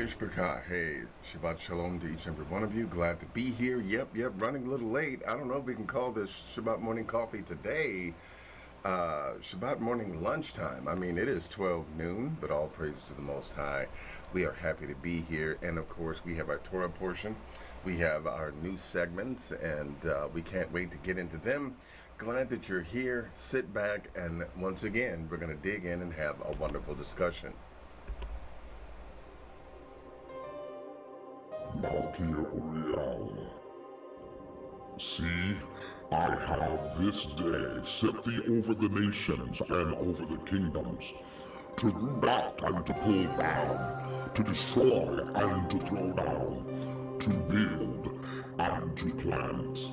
Mishpachah, hey, Shabbat Shalom to each and every one of you. Glad to be here. Yep, running a little late. I don't know if we can call this Shabbat morning coffee today Shabbat morning lunchtime. I mean, it is 12 noon, but all praise to the Most High. We are happy to be here. And of course, we have our Torah portion. We have our new segments, and we can't wait to get into them. Glad that you're here. Sit back, and once again, we're going to dig in and have a wonderful discussion. See, I have this day set thee over the nations and over the kingdoms, to root out and to pull down, to destroy and to throw down, to build and to plant.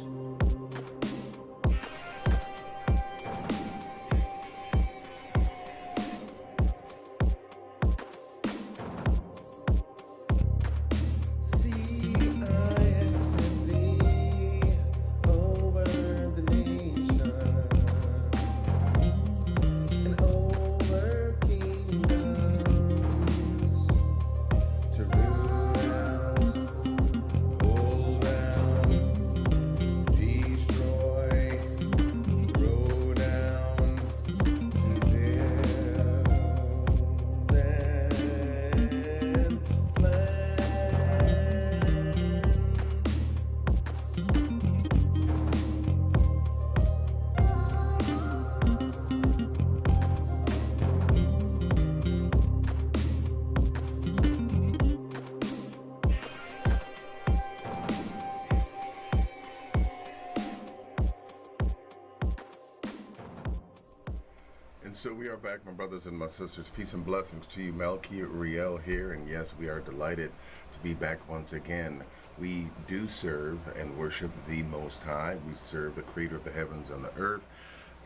So we are back, my brothers and my sisters. Peace and blessings to you. Melchi Uriel here, and yes, we are delighted to be back once again. We do serve and worship the Most High. We serve the Creator of the heavens and the earth,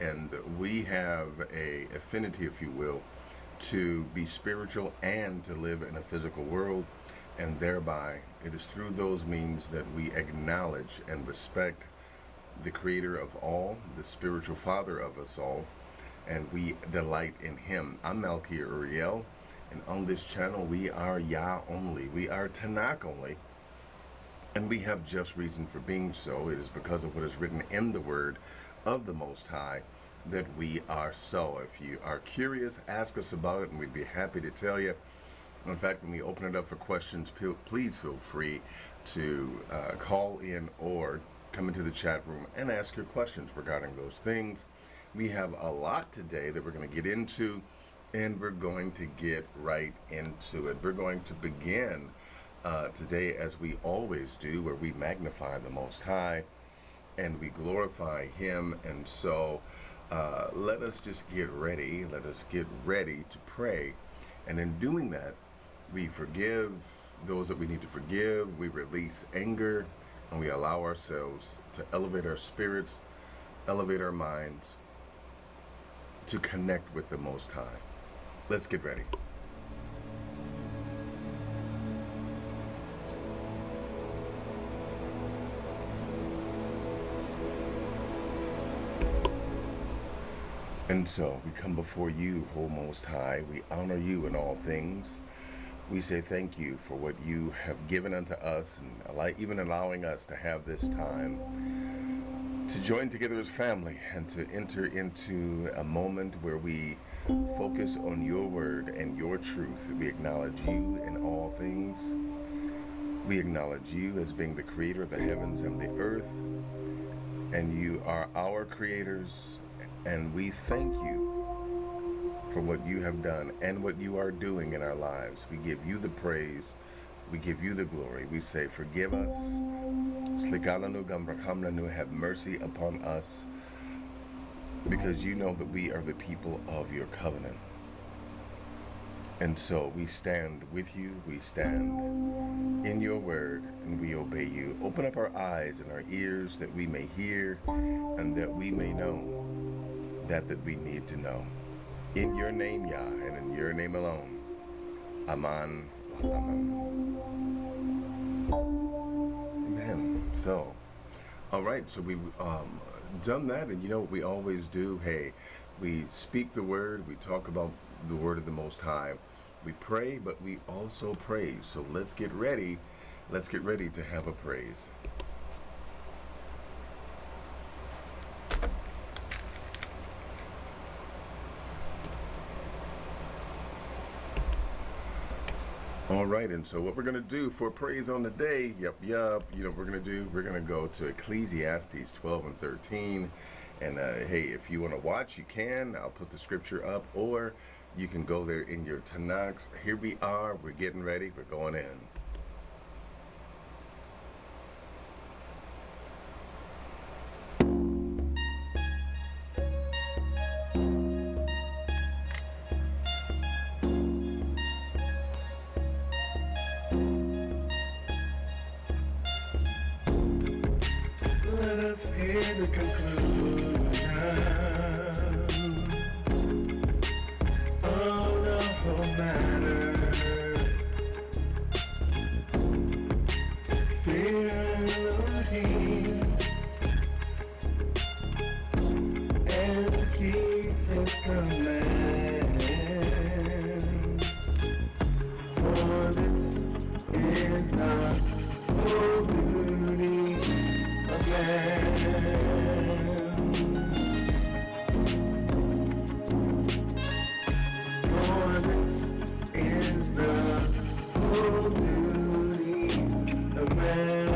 and we have a affinity, if you will, to be spiritual and to live in a physical world, and thereby it is through those means that we acknowledge and respect the Creator of all, the spiritual Father of us all, and we delight in Him. I'm Melchi Uriel, and on this channel we are Yah only. We are Tanakh only, and we have just reason for being so. It is because of what is written in the Word of the Most High that we are so. If you are curious, ask us about it, and we'd be happy to tell you. In fact, when we open it up for questions, please feel free to call in or come into the chat room and ask your questions regarding those things. We have a lot today that we're going to get into, and we're going to get right into it. We're going to begin today, as we always do, where we magnify the Most High and we glorify Him. And so let us just get ready. Let us get ready to pray. And in doing that, we forgive those that we need to forgive. We release anger, and we allow ourselves to elevate our spirits, elevate our minds, to connect with the Most High. Let's get ready. And so we come before you, O Most High. We honor you in all things. We say thank you for what you have given unto us, and even allowing us to have this time to join together as family and to enter into a moment where we focus on your word and your truth. We acknowledge you in all things. We acknowledge you as being the creator of the heavens and the earth, and you are our creators, and we thank you for what you have done and what you are doing in our lives. We give you the praise. We give you the glory. We say, forgive us. Have mercy upon us, because you know that we are the people of your covenant. And so we stand with you, we stand in your word, and we obey you. Open up our eyes and our ears that we may hear and that we may know that we need to know. In your name, Yah, and in your name alone. Aman. Amen. Amen. So, all right, so we've done that, and you know what we always do? Hey, we speak the word, we talk about the word of the Most High, We pray, but we also praise. So let's get ready. Let's get ready to have a praise. All right, and so what we're going to do for praise on the day, you know what we're going to do? We're going to go to Ecclesiastes 12 and 13. And hey, if you want to watch, you can. I'll put the scripture up, or you can go there in your Tanakhs. Here we are. We're getting ready. We're going in. Let us hear the conclusion of the whole matter. Fear Elohim and keep His commands. For this is not whole duty of man. For this is the whole duty of man.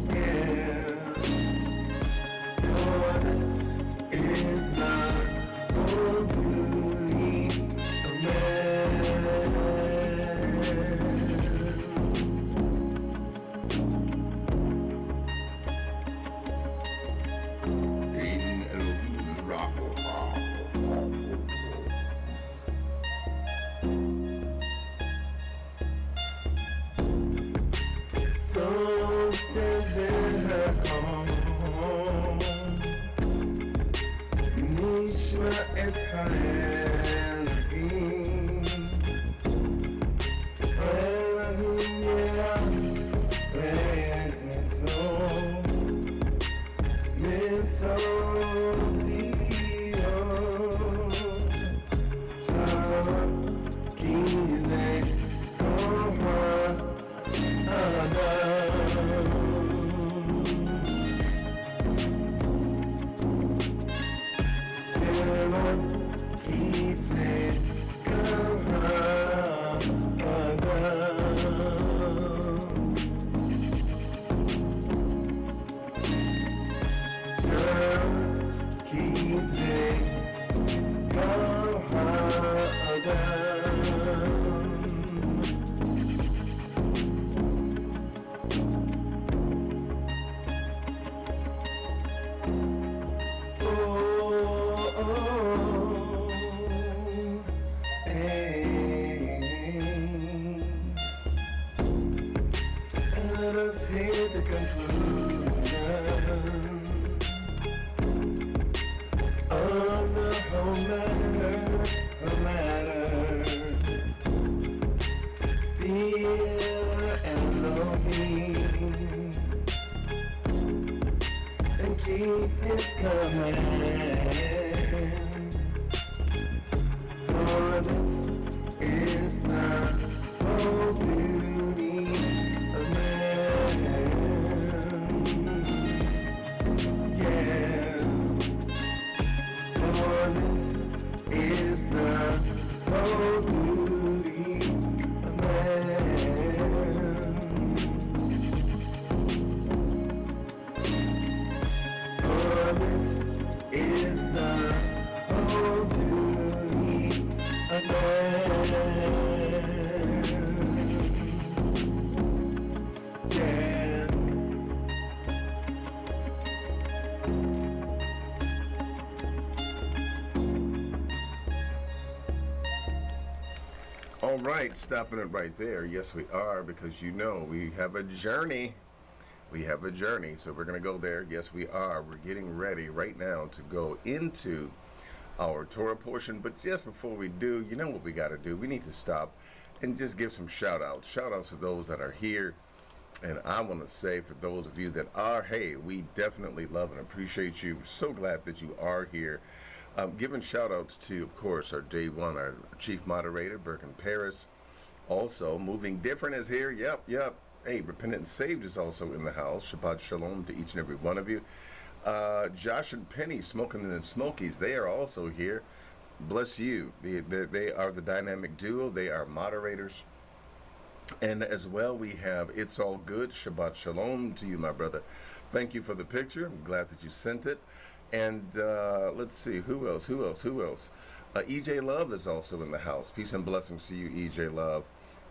Yeah. For this is the whole duty of man. Something that I call Nishma et Elohim. Elohim yera mitzvot dio. Shalom kize koma Shalom kize koma Let us hear the conclusion of the whole matter. Fear Elohim and keep His commands. For this is the whole beauty of man. Yeah. For this is the whole beauty of man. For this is the whole beauty of man. Yeah. All right, stopping it right there. Yes, we are, because you know we have a journey. We have a journey, so we're going to go there. Yes, we are. We're getting ready right now to go into our Torah portion. But just before we do, you know what we got to do? We need to stop and just give some shout outs. Shout outs to those that are here. And I want to say, for those of you that are, hey, we definitely love and appreciate you. So glad that you are here. Giving shout outs to, of course, our day one, our chief moderator, Birkin Paris. Also, Moving Different is here. Yep, yep. Hey, Repentant and Saved is also in the house. Shabbat Shalom to each and every one of you. Josh and Penny, Smoking and the Smokies, they are also here. Bless you. They are the dynamic duo. They are moderators. And as well, we have It's All Good. Shabbat Shalom to you, my brother. Thank you for the picture. I'm glad that you sent it. And let's see, who else? EJ Love is also in the house. Peace and blessings to you, EJ Love.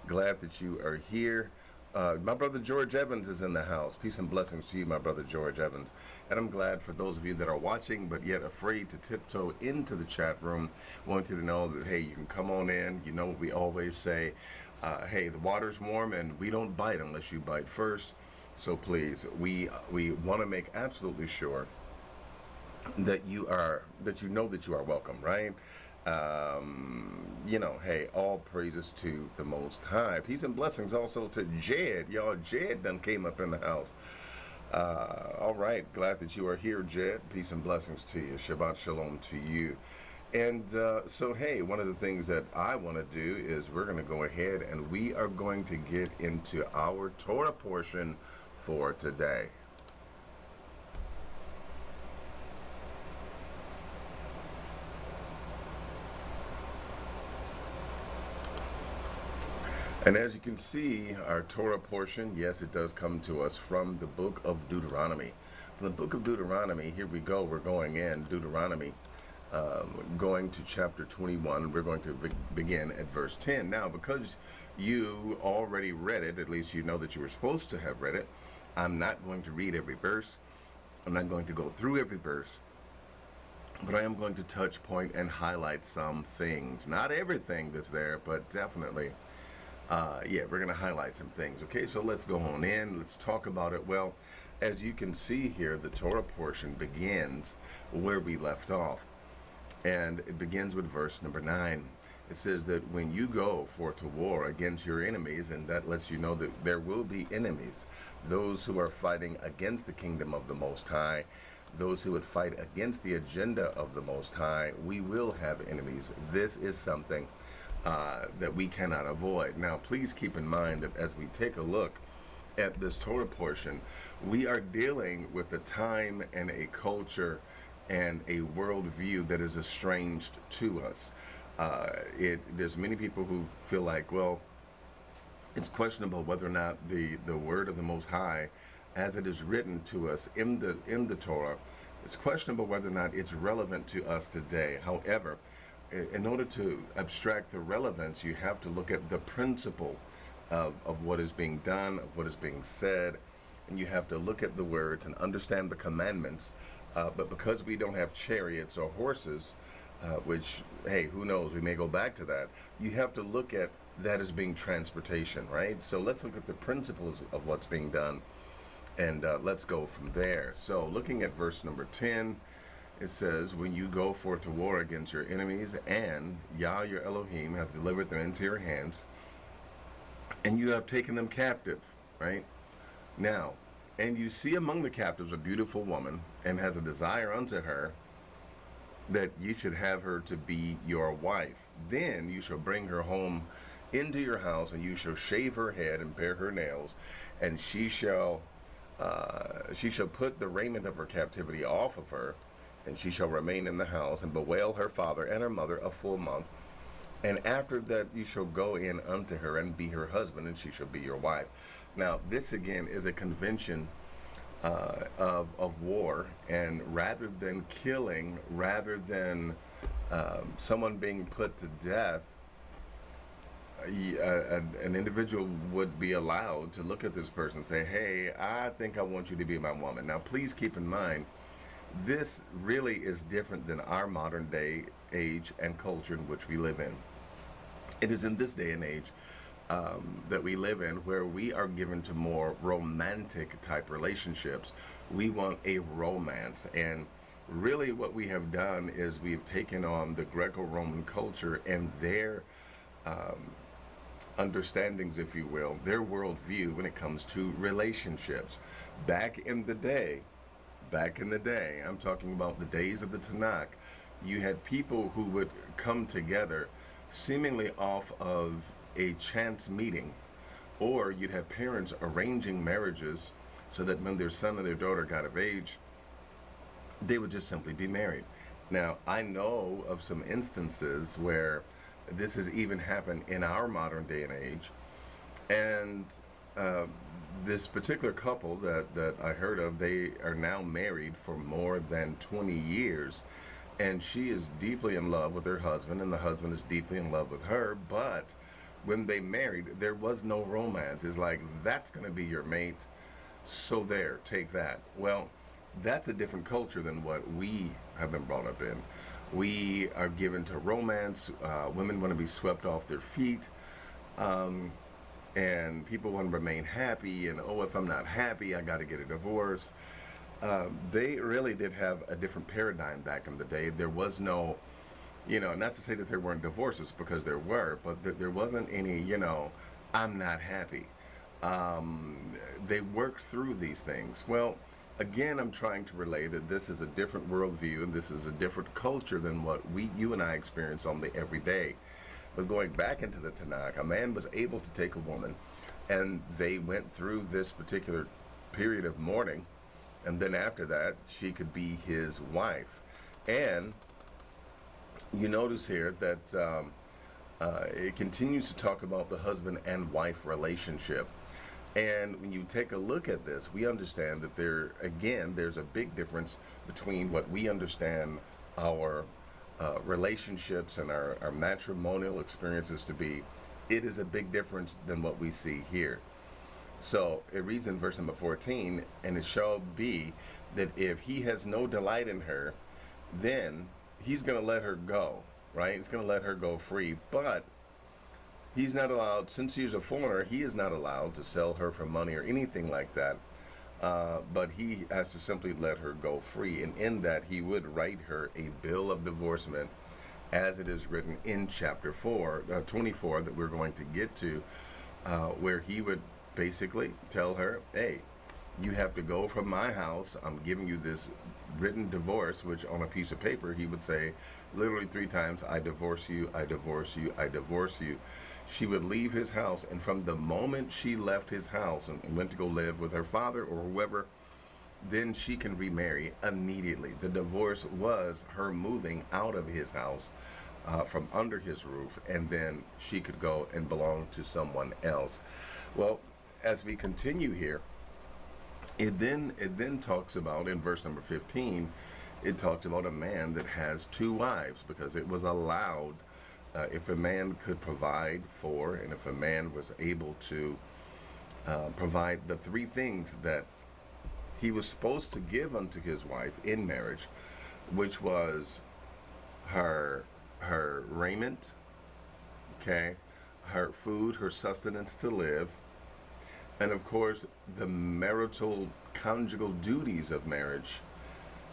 Glad that you are here. My brother George Evans is in the house. Peace and blessings to you, my brother George Evans. And I'm glad for those of you that are watching but yet afraid to tiptoe into the chat room, want you to know that, hey, you can come on in. You know what we always say, hey, the water's warm and we don't bite unless you bite first. So please, we want to make absolutely sure that you know that you are welcome, right? Hey, all praises to the Most High. Peace and blessings also to Jed. Y'all, Jed done came up in the house. All right, glad that you are here, Jed. Peace and blessings to you. Shabbat Shalom to you. And so, hey, one of the things that I want to do is we're going to go ahead and we are going to get into our Torah portion for today. And as you can see, our Torah portion, yes, it does come to us from the book of Deuteronomy. From the book of Deuteronomy, here we go. We're going in Deuteronomy, going to chapter 21. We're going to begin at verse 10. Now, because you already read it, at least you know that you were supposed to have read it, I'm not going to read every verse. I'm not going to go through every verse. But I am going to touch point and highlight some things. Not everything that's there, but definitely we're going to highlight some things. Okay, so let's go on in. Let's talk about it. Well, as you can see here, the Torah portion begins where we left off. And it begins with verse number 9. It says that when you go forth to war against your enemies, and that lets you know that there will be enemies, those who are fighting against the kingdom of the Most High, those who would fight against the agenda of the Most High, we will have enemies. This is something that we cannot avoid. Now, please keep in mind that as we take a look at this Torah portion, we are dealing with a time and a culture and a worldview that is estranged to us. There's many people who feel like, well, it's questionable whether or not the word of the Most High, as it is written to us in the Torah, it's questionable whether or not it's relevant to us today. However, in order to abstract the relevance, you have to look at the principle of what is being done, of what is being said, and you have to look at the words and understand the commandments. But because we don't have chariots or horses, which, hey, who knows, we may go back to that, you have to look at that as being transportation, right? So let's look at the principles of what's being done, and let's go from there. So looking at verse number 10, it says, when you go forth to war against your enemies, and Yah your Elohim hath delivered them into your hands, and you have taken them captive, right? Now, and you see among the captives a beautiful woman, and has a desire unto her, that you should have her to be your wife. Then you shall bring her home into your house, and you shall shave her head and pare her nails, and she shall put the raiment of her captivity off of her, and she shall remain in the house, and bewail her father and her mother a full month. And after that you shall go in unto her and be her husband, and she shall be your wife. Now, this again is a convention of war, and rather than killing, rather than someone being put to death, an individual would be allowed to look at this person and say, hey, I think I want you to be my woman. Now, please keep in mind, this really is different than our modern day age and culture in which we live in. It is in this day and age that we live in where we are given to more romantic type relationships. We want a romance, and really what we have done is we've taken on the Greco-Roman culture and their understandings, if you will, their worldview when it comes to relationships. Back in the day, I'm talking about the days of the Tanakh, you had people who would come together seemingly off of a chance meeting, or you'd have parents arranging marriages so that when their son or their daughter got of age, they would just simply be married. Now, I know of some instances where this has even happened in our modern day and age, and uh, this particular couple that I heard of, they are now married for more than 20 years, and she is deeply in love with her husband, and the husband is deeply in love with her. But when they married, there was no romance. It's like, that's going to be your mate, so there, take that. Well, that's a different culture than what we have been brought up in. We are given to romance. Women want to be swept off their feet. Um, and people want to remain happy, and oh, if I'm not happy, I got to get a divorce. They really did have a different paradigm back in the day. There was no, not to say that there weren't divorces, because there were, but there wasn't any, I'm not happy. Um, they worked through these things. Well, again, I'm trying to relay that this is a different worldview, and this is a different culture than what you and I experience on the everyday. But going back into the Tanakh, a man was able to take a woman, and they went through this particular period of mourning, and then after that, she could be his wife. And you notice here that it continues to talk about the husband and wife relationship. And when you take a look at this, we understand that there's a big difference between what we understand our relationships and our matrimonial experiences to be. It is a big difference than what we see here. So it reads in verse number 14, and it shall be that if he has no delight in her, then he's going to let her go, right? He's going to let her go free. But he's not allowed, since she's a foreigner, he is not allowed to sell her for money or anything like that. But he has to simply let her go free. And in that, he would write her a bill of divorcement, as it is written in chapter 24, that we're going to get to, where he would basically tell her, hey, you have to go from my house. I'm giving you this written divorce, which on a piece of paper, he would say literally 3 times, I divorce you, I divorce you, I divorce you. She would leave his house, and from the moment she left his house and went to go live with her father or whoever, then she can remarry immediately. The divorce was her moving out of his house, from under his roof, and then she could go and belong to someone else. Well, as we continue here, it then talks about, in verse number 15, it talks about a man that has 2 wives, because it was allowed, if a man could provide for, and if a man was able to provide the 3 things that he was supposed to give unto his wife in marriage, which was her raiment, okay, her food, her sustenance to live, and of course the marital conjugal duties of marriage.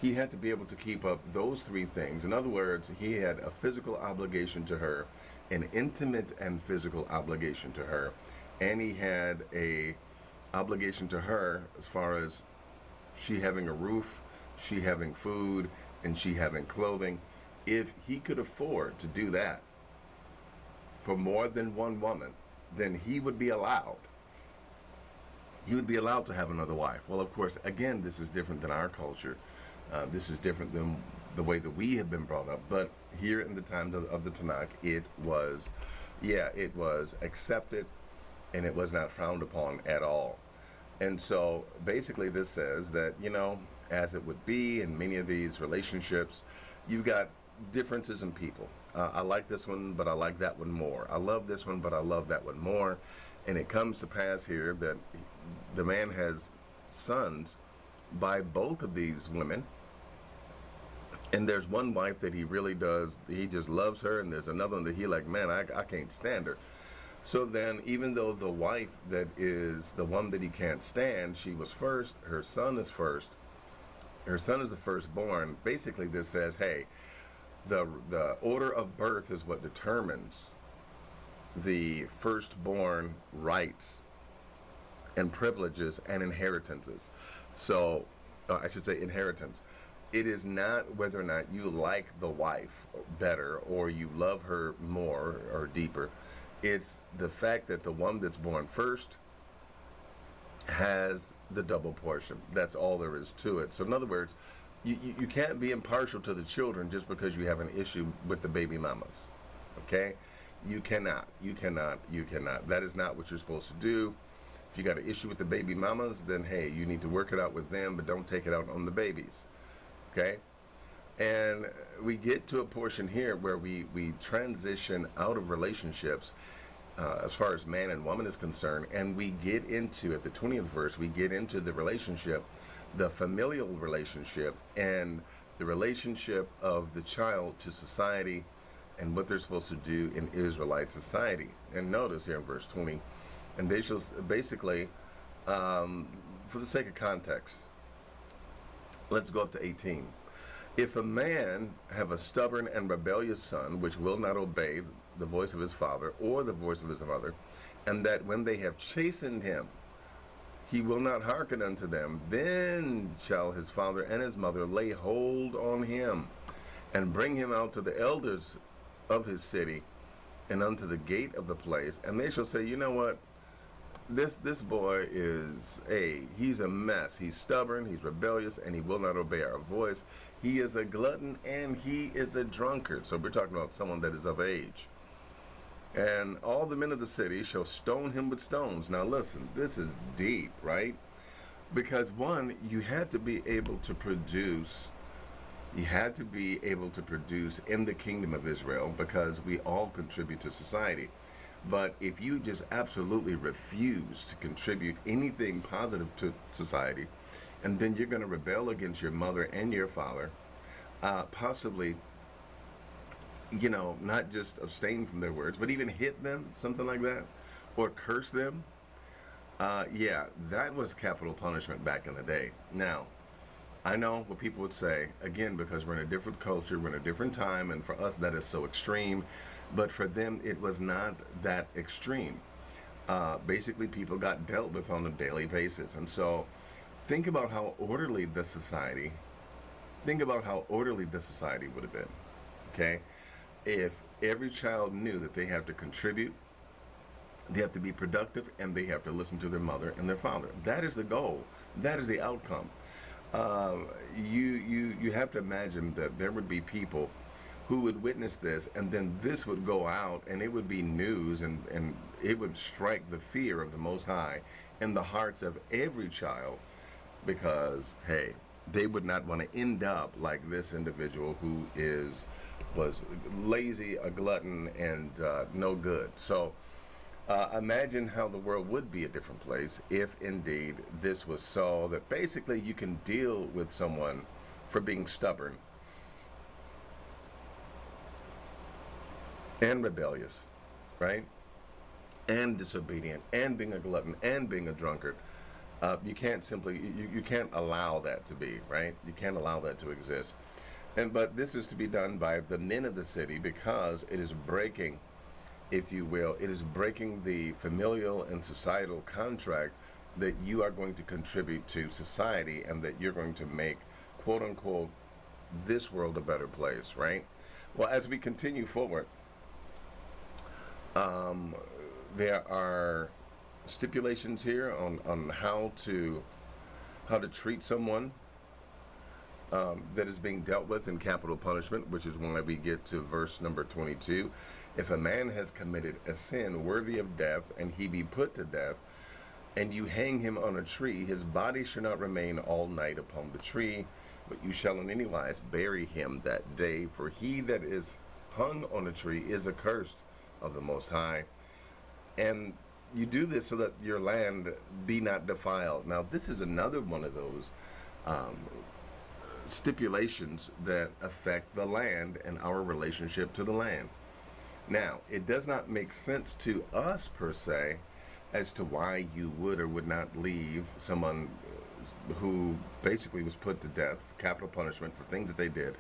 He had to be able to keep up those 3 things. In other words, he had a physical obligation to her, an intimate and physical obligation to her, and he had a obligation to her as far as she having a roof, she having food, and she having clothing. If he could afford to do that for more than one woman, then he would be allowed. He would be allowed to have another wife. Well, of course, again, this is different than our culture. This is different than the way that we have been brought up. But here in the time of the Tanakh, it was accepted, and it was not frowned upon at all. And so basically this says that, as it would be in many of these relationships, you've got differences in people. I like this one, but I like that one more. I love this one, but I love that one more. And it comes to pass here that the man has sons by both of these women. And there's one wife that he really does, he just loves her, and there's another one that he like, man, I can't stand her. So then, even though the wife that is the one that he can't stand, she was first, her son is first, her son is the firstborn, basically this says, hey, the order of birth is what determines the firstborn rights and privileges and inheritances. So, I should say inheritance. It is not whether or not you like the wife better or you love her more or deeper. It's the fact that the one that's born first has the double portion. That's all there is to it. So in other words, you can't be impartial to the children just because you have an issue with the baby mamas. Okay? You cannot. That is not what you're supposed to do. If you got an issue with the baby mamas, then hey, you need to work it out with them, but don't take it out on the babies. Okay? And we get to a portion here where we transition out of relationships as far as man and woman is concerned, and we get into, at the 20th verse, we get into the relationship, the familial relationship, and the relationship of the child to society and what they're supposed to do in Israelite society. And notice here in verse 20, and they shall basically, for the sake of context, let's go up to 18. If a man have a stubborn and rebellious son, which will not obey the voice of his father or the voice of his mother, and that when they have chastened him, he will not hearken unto them, then shall his father and his mother lay hold on him, and bring him out to the elders of his city, and unto the gate of the place, and they shall say, you know what? This boy he's a mess. He's stubborn, he's rebellious, and he will not obey our voice. He is a glutton and he is a drunkard. So we're talking about someone that is of age. And all the men of the city shall stone him with stones. Now listen, this is deep, right? Because one, you had to be able to produce in the kingdom of Israel, because we all contribute to society. But if you just absolutely refuse to contribute anything positive to society, and then you're going to rebel against your mother and your father, possibly, not just abstain from their words, but even hit them, something like that, or curse them, that was capital punishment back in the day. Now, I know what people would say, again, because we're in a different culture, we're in a different time, and for us that is so extreme, but for them it was not that extreme. Basically, people got dealt with on a daily basis, and so think about how orderly the society would have been, okay? If every child knew that they have to contribute, they have to be productive, and they have to listen to their mother and their father. That is the goal. That is the outcome. You have to imagine that there would be people who would witness this, and then this would go out, and it would be news, and it would strike the fear of the Most High in the hearts of every child, because, hey, they would not want to end up like this individual who was lazy, a glutton, and no good. So imagine how the world would be a different place if indeed this was so, that basically you can deal with someone for being stubborn and rebellious, right? And disobedient, and being a glutton, and being a drunkard. You can't allow that to be, right? You can't allow that to exist. But this is to be done by the men of the city, because it is breaking, if you will, it is breaking the familial and societal contract that you are going to contribute to society, and that you're going to make, quote unquote, this world a better place, right? Well, as we continue forward, there are stipulations here on how to treat someone that is being dealt with in capital punishment, which is when we get to verse number 22. If a man has committed a sin worthy of death, and he be put to death, and you hang him on a tree, his body shall not remain all night upon the tree, but you shall in any wise bury him that day. For he that is hung on a tree is accursed of the Most High. And you do this so that your land be not defiled. Now, this is another one of those stipulations that affect the land and our relationship to the land. Now, it does not make sense to us per se as to why you would or would not leave someone who basically was put to death for capital punishment for things that they did.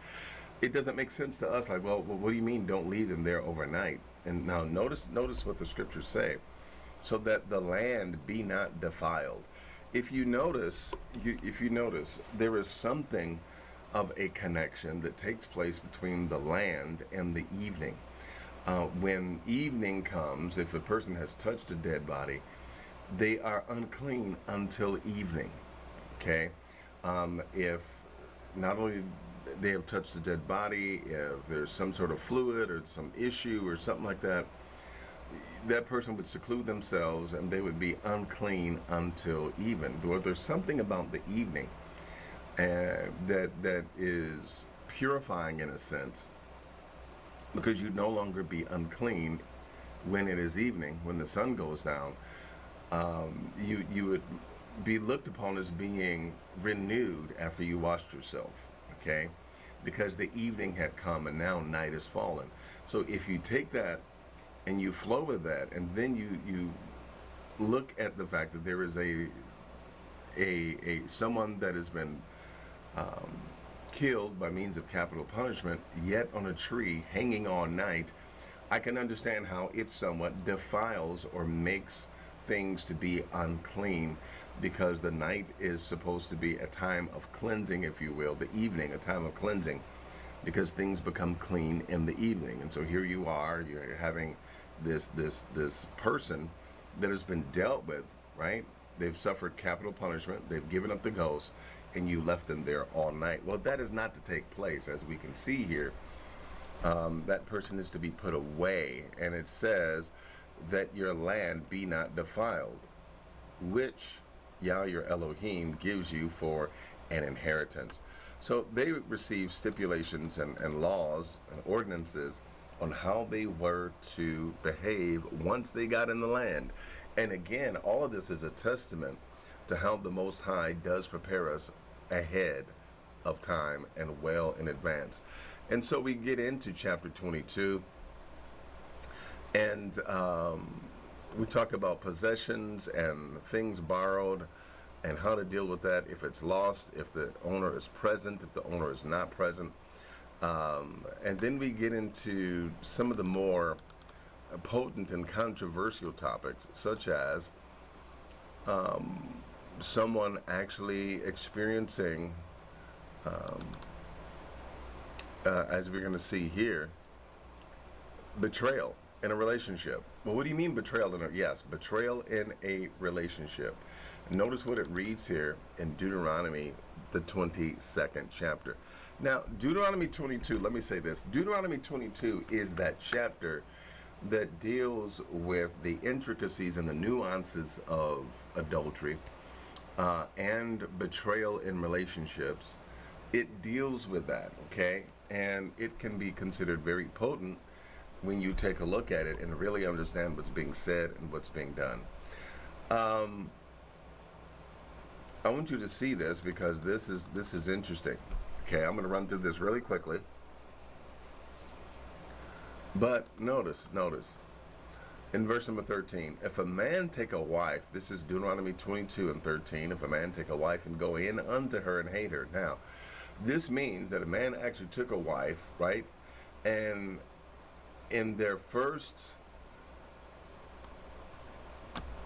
It doesn't make sense to us, like, well, what do you mean don't leave them there overnight? And now notice what the scriptures say, so that the land be not defiled. If you notice, there is something of a connection that takes place between the land and the evening. When evening comes, if a person has touched a dead body, they are unclean until evening. Okay? If not only they have touched a dead body, if there's some sort of fluid or some issue or something like that, that person would seclude themselves and they would be unclean until even. Or there's something about the evening that is purifying in a sense, because you no longer be unclean when it is evening, when the sun goes down. You would be looked upon as being renewed after you washed yourself, okay? Because the evening had come and now night is fallen. So if you take that and you flow with that, and then you look at the fact that there is a someone that has been killed by means of capital punishment, yet on a tree hanging all night, I can understand how it somewhat defiles or makes things to be unclean, because the night is supposed to be a time of cleansing, if you will, the evening a time of cleansing, because things become clean in the evening. And so here you are, you're having this person that has been dealt with, right? They've suffered capital punishment, they've given up the ghost, and you left them there all night. Well, that is not to take place, as we can see here. That person is to be put away, and it says that your land be not defiled, which Yah your Elohim gives you for an inheritance. So they received stipulations and laws and ordinances on how they were to behave once they got in the land. And again, all of this is a testament to how the Most High does prepare us ahead of time and well in advance. And so we get into chapter 22, and we talk about possessions and things borrowed and how to deal with that if it's lost, if the owner is present, if the owner is not present. And then we get into some of the more potent and controversial topics, such as someone actually experiencing, as we're going to see here, betrayal in a relationship. Well, what do you mean betrayal in a, yes, betrayal in a relationship. Notice what it reads here in Deuteronomy, the 22nd chapter. Now, Deuteronomy 22, let me say this. Deuteronomy 22 is that chapter that deals with the intricacies and the nuances of adultery and betrayal in relationships. It deals with that, okay? And it can be considered very potent when you take a look at it and really understand what's being said and what's being done. I want you to see this, because this is interesting. Okay, I'm going to run through this really quickly. But notice, in verse number 13, if a man take a wife, this is Deuteronomy 22 and 13, if a man take a wife and go in unto her and hate her. Now, this means that a man actually took a wife, right? And in their first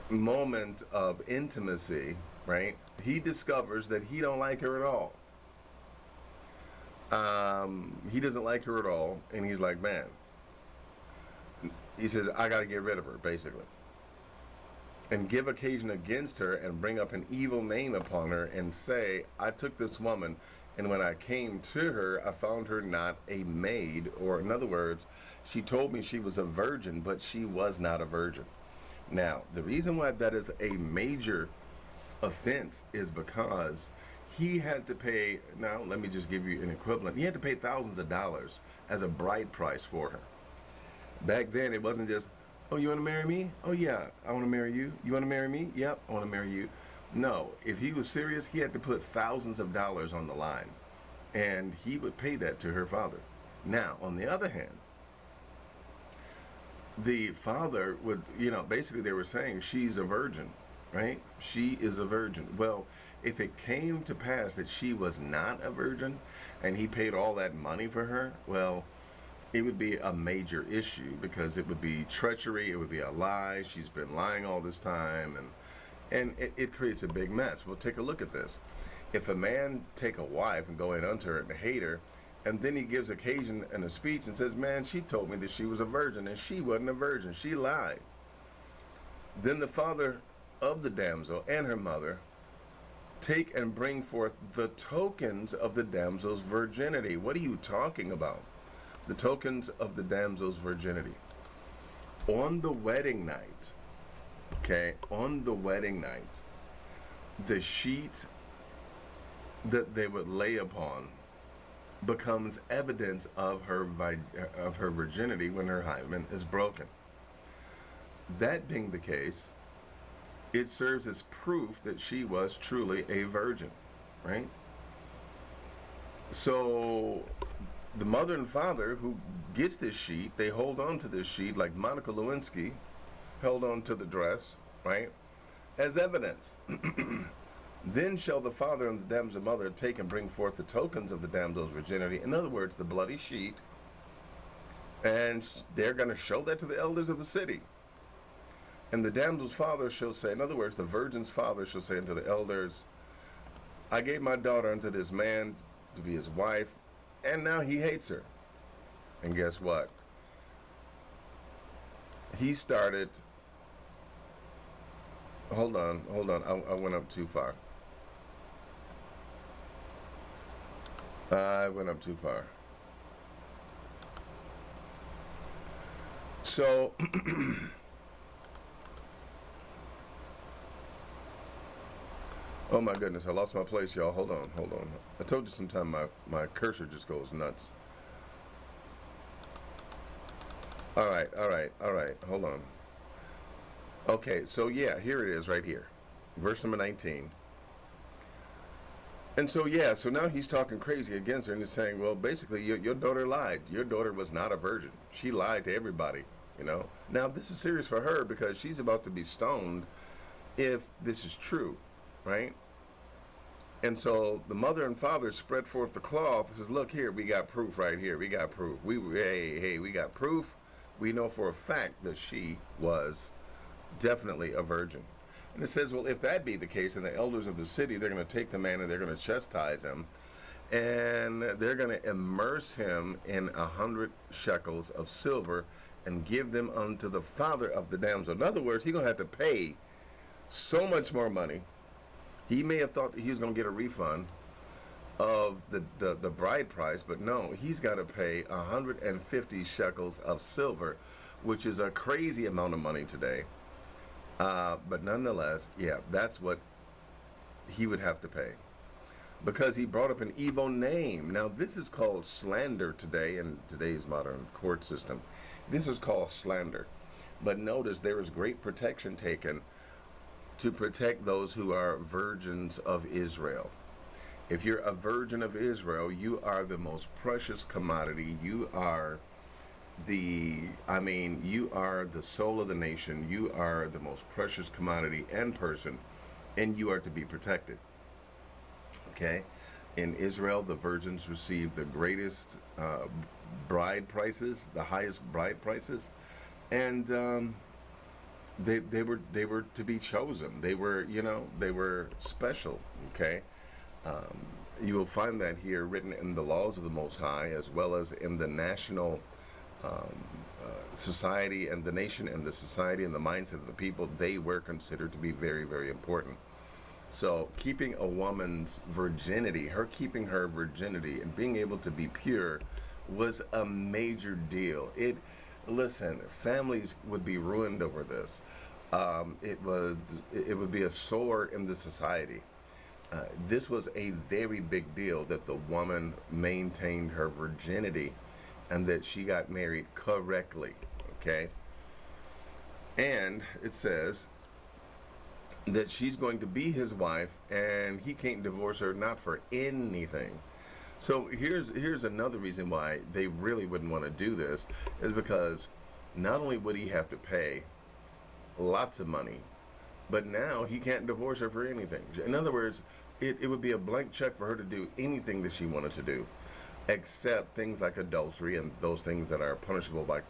moment of intimacy, right, he discovers that he don't like her at all. He doesn't like her at all, and he's like, man, he says, I got to get rid of her, basically, and give occasion against her and bring up an evil name upon her and say, I took this woman, and when I came to her, I found her not a maid, or in other words, she told me she was a virgin, but she was not a virgin. Now, the reason why that is a major offense is because he had to pay, now let me just give you an equivalent, he had to pay thousands of dollars as a bride price for her. Back then, it wasn't just, oh, you want to marry me? Oh, yeah, I want to marry you. You want to marry me? Yep, I want to marry you. No, if he was serious, he had to put thousands of dollars on the line, and he would pay that to her father. Now, on the other hand, the father would, basically they were saying she's a virgin, right? She is a virgin. Well, if it came to pass that she was not a virgin and he paid all that money for her, well, it would be a major issue, because it would be treachery, it would be a lie. She's been lying all this time, and And it creates a big mess. Well, take a look at this. If a man take a wife and go in unto her and hate her, and then he gives occasion and a speech and says, man, she told me that she was a virgin, and she wasn't a virgin. She lied. Then the father of the damsel and her mother take and bring forth the tokens of the damsel's virginity. What are you talking about? The tokens of the damsel's virginity. On the wedding night, okay, on the wedding night, the sheet that they would lay upon becomes evidence of her virginity when her hymen is broken. That being the case, it serves as proof that she was truly a virgin, right? So the mother and father who gets this sheet, they hold on to this sheet like Monica Lewinsky held on to the dress, right, as evidence. Then shall the father and the damsel mother take and bring forth the tokens of the damsel's virginity. In other words, the bloody sheet. And they're going to show that to the elders of the city. And the damsel's father shall say, in other words, the virgin's father shall say unto the elders, I gave my daughter unto this man to be his wife, and now he hates her. And guess what? He started, hold on, I went up too far. I went up too far. So, oh my goodness, I lost my place, y'all. Hold on. I told you sometime my cursor just goes nuts. All right. Hold on. Okay, so yeah, here it is right here. Verse number 19. And so, yeah, so now he's talking crazy against her and he's saying, well, basically, your daughter lied. Your daughter was not a virgin. She lied to everybody, you know. Now, this is serious for her because she's about to be stoned if this is true, right? And so the mother and father spread forth the cloth and says, look here, we got proof right here. We got proof. Hey, we got proof. We know for a fact that she was definitely a virgin. And it says, well, if that be the case, then the elders of the city, they're going to take the man and they're going to chastise him. And they're going to immerse him in 100 shekels of silver and give them unto the father of the damsel. In other words, he's going to have to pay so much more money. He may have thought that he was going to get a refund of the bride price, but no, he's got to pay 150 shekels of silver, which is a crazy amount of money today. But nonetheless, yeah, that's what he would have to pay because he brought up an evil name. Now, this is called slander today in today's modern court system. This is called slander. But notice there is great protection taken to protect those who are virgins of Israel. If you're a virgin of Israel, you are the most precious commodity. You are you are the soul of the nation. You are the most precious commodity and person, and you are to be protected. Okay? In Israel, the virgins received the greatest bride prices, the highest bride prices, and they were to be chosen. They were special. Okay? You will find that here written in the laws of the Most High, as well as in the national society and the nation and the society and the mindset of the people. They were considered to be very, very important. So keeping a woman's virginity, her keeping her virginity and being able to be pure was a major deal. Listen, families would be ruined over this. It would be a sore in the society. This was a very big deal that the woman maintained her virginity and that she got married correctly, okay? And it says that she's going to be his wife and he can't divorce her, not for anything. So here's another reason why they really wouldn't want to do this, is because not only would he have to pay lots of money, but now he can't divorce her for anything. In other words, it would be a blank check for her to do anything that she wanted to do, except things like adultery and those things that are punishable by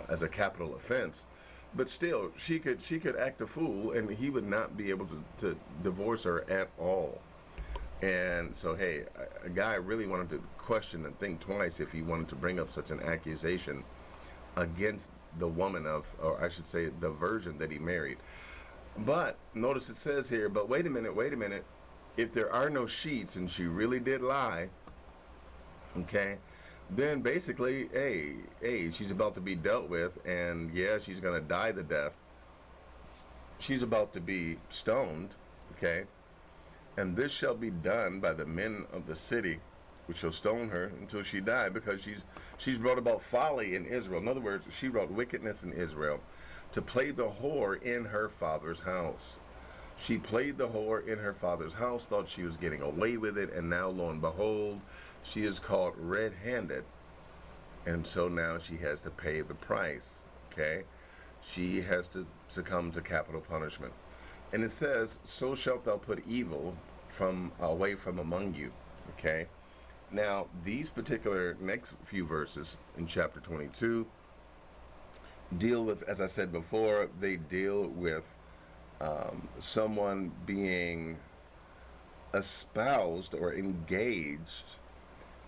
as a capital offense. But still, she could act a fool, and he would not be able to divorce her at all. And so, hey, a guy really wanted to question and think twice if he wanted to bring up such an accusation against the woman or I should say, the virgin that he married. But notice it says here, but wait a minute. If there are no sheets and she really did lie, okay, then basically, hey, she's about to be dealt with, and yeah, she's going to die the death. She's about to be stoned, okay? And this shall be done by the men of the city, which shall stone her until she die, because she's brought about folly in Israel. In other words, she wrought wickedness in Israel to play the whore in her father's house. She played the whore in her father's house, thought she was getting away with it, and now, lo and behold, she is caught red-handed. And so now she has to pay the price, okay? She has to succumb to capital punishment. And it says, so shalt thou put evil away from among you, okay? Now, these particular next few verses in chapter 22 deal with, as I said before, they deal with someone being espoused or engaged,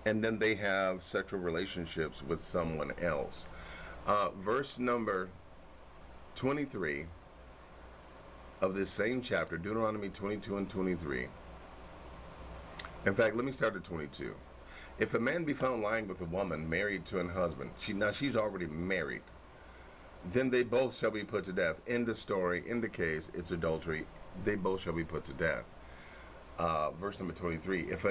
and then they have sexual relationships with someone else. Verse number 23 of this same chapter, Deuteronomy 22 and 23. In fact, let me start at 22. If a man be found lying with a woman married to an husband, she's already married, then they both shall be put to death. In the story, in the case, it's adultery. They both shall be put to death. Verse number 23. If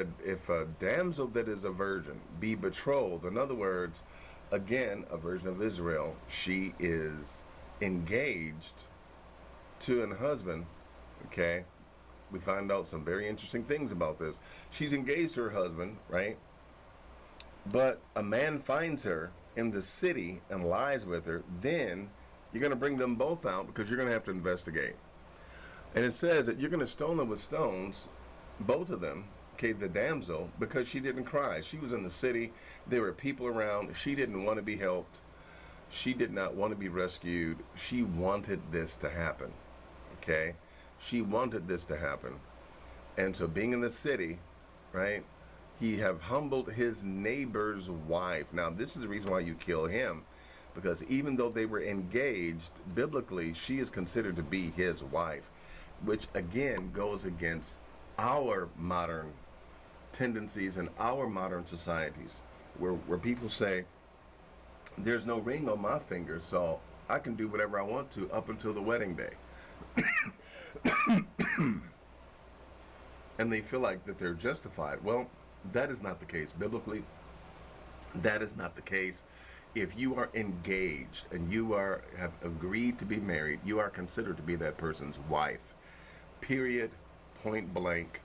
a damsel that is a virgin be betrothed, in other words, again, a virgin of Israel, she is engaged to an husband, okay? We find out some very interesting things about this. She's engaged to her husband, right? But a man finds her in the city and lies with her, then you're going to bring them both out, because you're going to have to investigate. And it says that you're going to stone them with stones, both of them, okay, the damsel, because she didn't cry. She was in the city. There were people around. She didn't want to be helped. She did not want to be rescued. She wanted this to happen, okay? She wanted this to happen. And so being in the city, right, he have humbled his neighbor's wife. Now, this is the reason why you kill him, because even though they were engaged, biblically, she is considered to be his wife, which again goes against our modern tendencies and our modern societies, where people say, there's no ring on my finger, so I can do whatever I want to up until the wedding day. And they feel like that they're justified. Well, that is not the case. Biblically, that is not the case. If you are engaged and you have agreed to be married, you are considered to be that person's wife. Period. Point blank.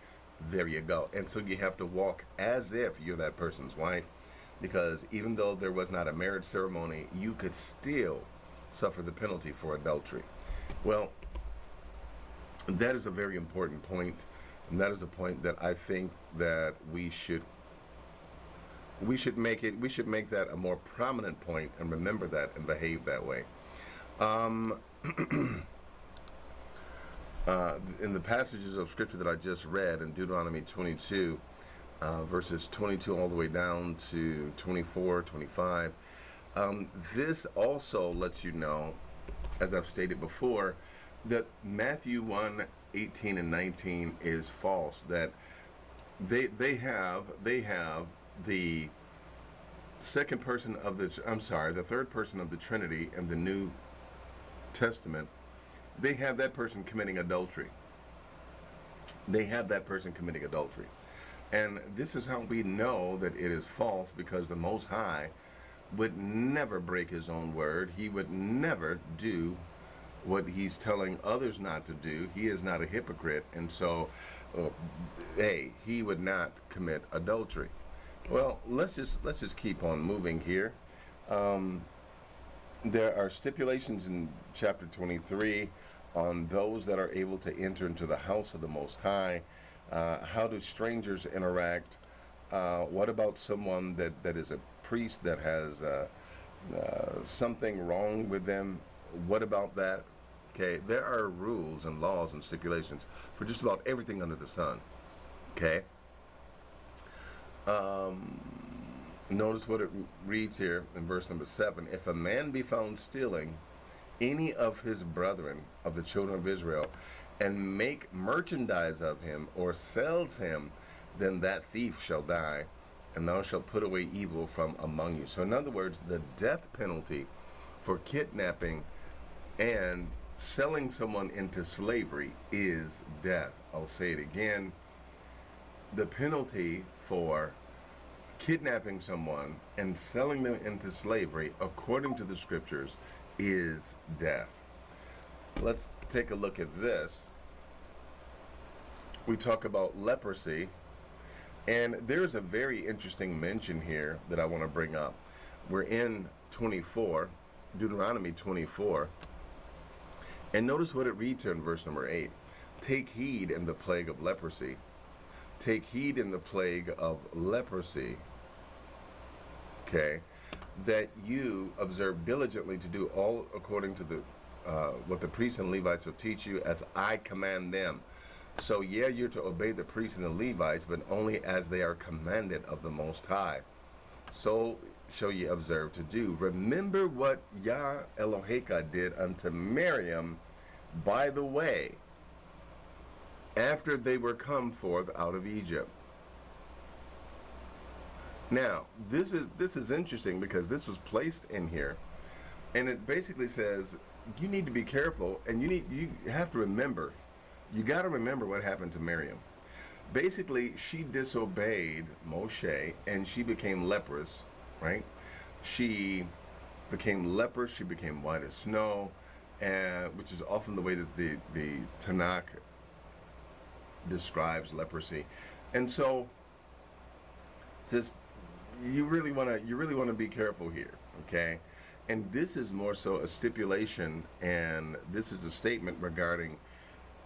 There you go. And so you have to walk as if you're that person's wife, because even though there was not a marriage ceremony, you could still suffer the penalty for adultery. Well, that is a very important point, and that is a point that I think that we should make that a more prominent point, and remember that and behave that way. In the passages of scripture that I just read in Deuteronomy 22, verses 22 all the way down to 24, 25, this also lets you know, as I've stated before, that Matthew 1, 18 and 19 is false. That they have the second person of the third person of the Trinity in the New Testament. They have that person committing adultery. They have that person committing adultery. And this is how we know that it is false, because the Most High would never break his own word. He would never do what he's telling others not to do. He is not a hypocrite, and so he would not commit adultery. Well, let's just keep on moving here. There are stipulations in chapter 23 on those that are able to enter into the house of the Most High. How do strangers interact? What about someone that is a priest that has something wrong with them, what about that? Okay, there are rules and laws and stipulations for just about everything under the sun. Okay. Notice what it reads here in verse number 7. If a man be found stealing any of his brethren of the children of Israel, and make merchandise of him, or sells him, then that thief shall die, and thou shalt put away evil from among you. So in other words, the death penalty for kidnapping and selling someone into slavery is death. I'll say it again. The penalty for kidnapping someone and selling them into slavery, according to the scriptures, is death. Let's take a look at this. We talk about leprosy, and there's a very interesting mention here that I want to bring up. We're in 24, Deuteronomy 24, and notice what it reads here in verse number 8. Take heed in the plague of leprosy. Take heed in the plague of leprosy, okay, that you observe diligently to do all according to the what the priests and Levites will teach you, as I command them. So yeah, you're to obey the priests and the Levites, but only as they are commanded of the Most High. So shall ye observe to do. Remember what Yah Eloheka did unto Miriam by the way, after they were come forth out of Egypt. Now, this is interesting because this was placed in here, and it basically says you need to be careful, and you have to remember, you got to remember what happened to Miriam. Basically, she disobeyed Moshe, and she became leprous, right? She became leprous. She became white as snow, and which is often the way that the Tanakh describes leprosy. And so it says you really want to be careful here, okay? And this is more so a stipulation, and this is a statement regarding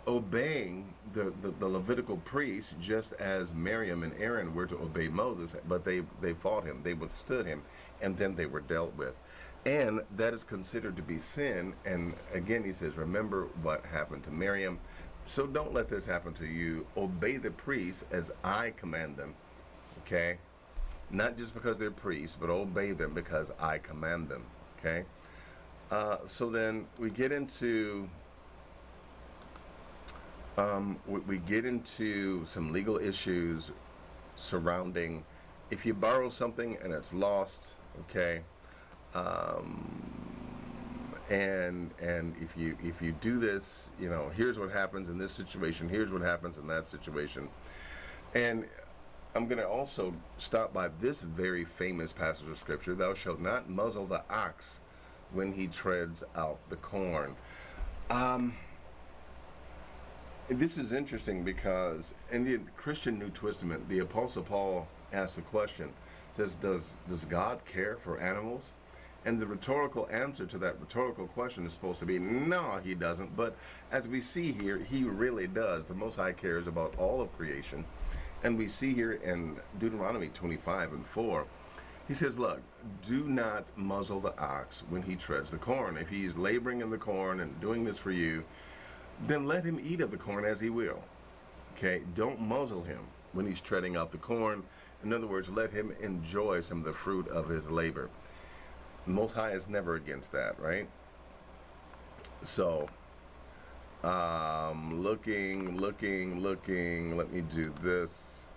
obeying the Levitical priests, just as Miriam and Aaron were to obey Moses, but they fought him, they withstood him, and then they were dealt with. And that is considered to be sin. And again, he says, remember what happened to Miriam. So don't let this happen to you. Obey the priests as I command them, okay? Not just because they're priests, but obey them because I command them, okay? So then we get into some legal issues surrounding if you borrow something and it's lost, okay? And if you do this, you know, here's what happens in this situation, here's what happens in that situation. And I'm going to also stop by this very famous passage of scripture: thou shalt not muzzle the ox when he treads out the corn. This is interesting because in the Christian New Testament, the Apostle Paul asks the question, says, does God care for animals? And the rhetorical answer to that rhetorical question is supposed to be, no, he doesn't. But as we see here, he really does. The Most High cares about all of creation. And we see here in Deuteronomy 25:4, he says, look, do not muzzle the ox when he treads the corn. If he's laboring in the corn and doing this for you, then let him eat of the corn as he will. Okay, don't muzzle him when he's treading out the corn. In other words, let him enjoy some of the fruit of his labor. The Most High is never against that, right? So, looking, let me do this.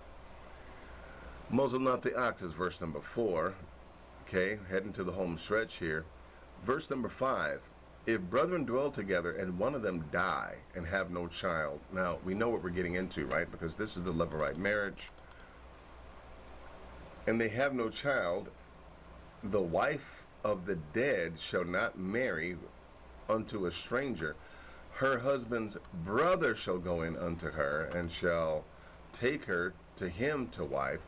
Muzzle not the oxes, verse number 4. Okay, heading to the home stretch here. Verse number 5. If brethren dwell together and one of them die and have no child. Now, we know what we're getting into, right? Because this is the Levirate marriage. And they have no child, the wife of the dead shall not marry unto a stranger. Her husband's brother shall go in unto her, and shall take her to him to wife,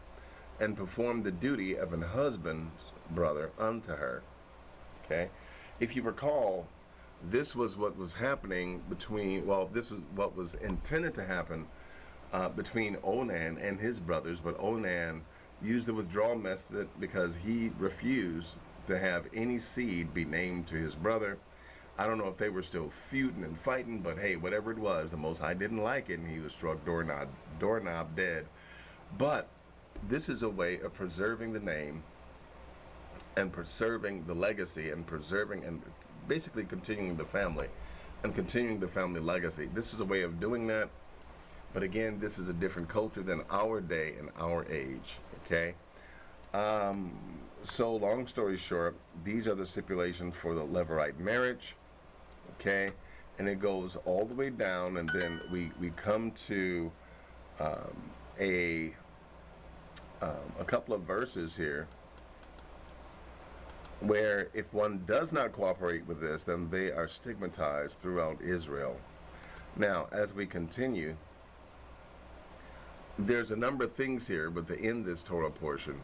and perform the duty of an husband's brother unto her. Okay? If you recall, this was what was happening this was what was intended to happen between Onan and his brothers, but Onan used the withdrawal method because he refused to have any seed be named to his brother. I don't know if they were still feuding and fighting, but hey, whatever it was, the Most High didn't like it, and he was struck doorknob dead. But this is a way of preserving the name and preserving the legacy and preserving and basically continuing the family and continuing the family legacy. This is a way of doing that. But again, this is a different culture than our day and our age, okay? So long story short, these are the stipulations for the Levirate marriage, okay? And it goes all the way down, and then we come to a couple of verses here where if one does not cooperate with this, then they are stigmatized throughout Israel. Now, as we continue, there's a number of things here within this Torah portion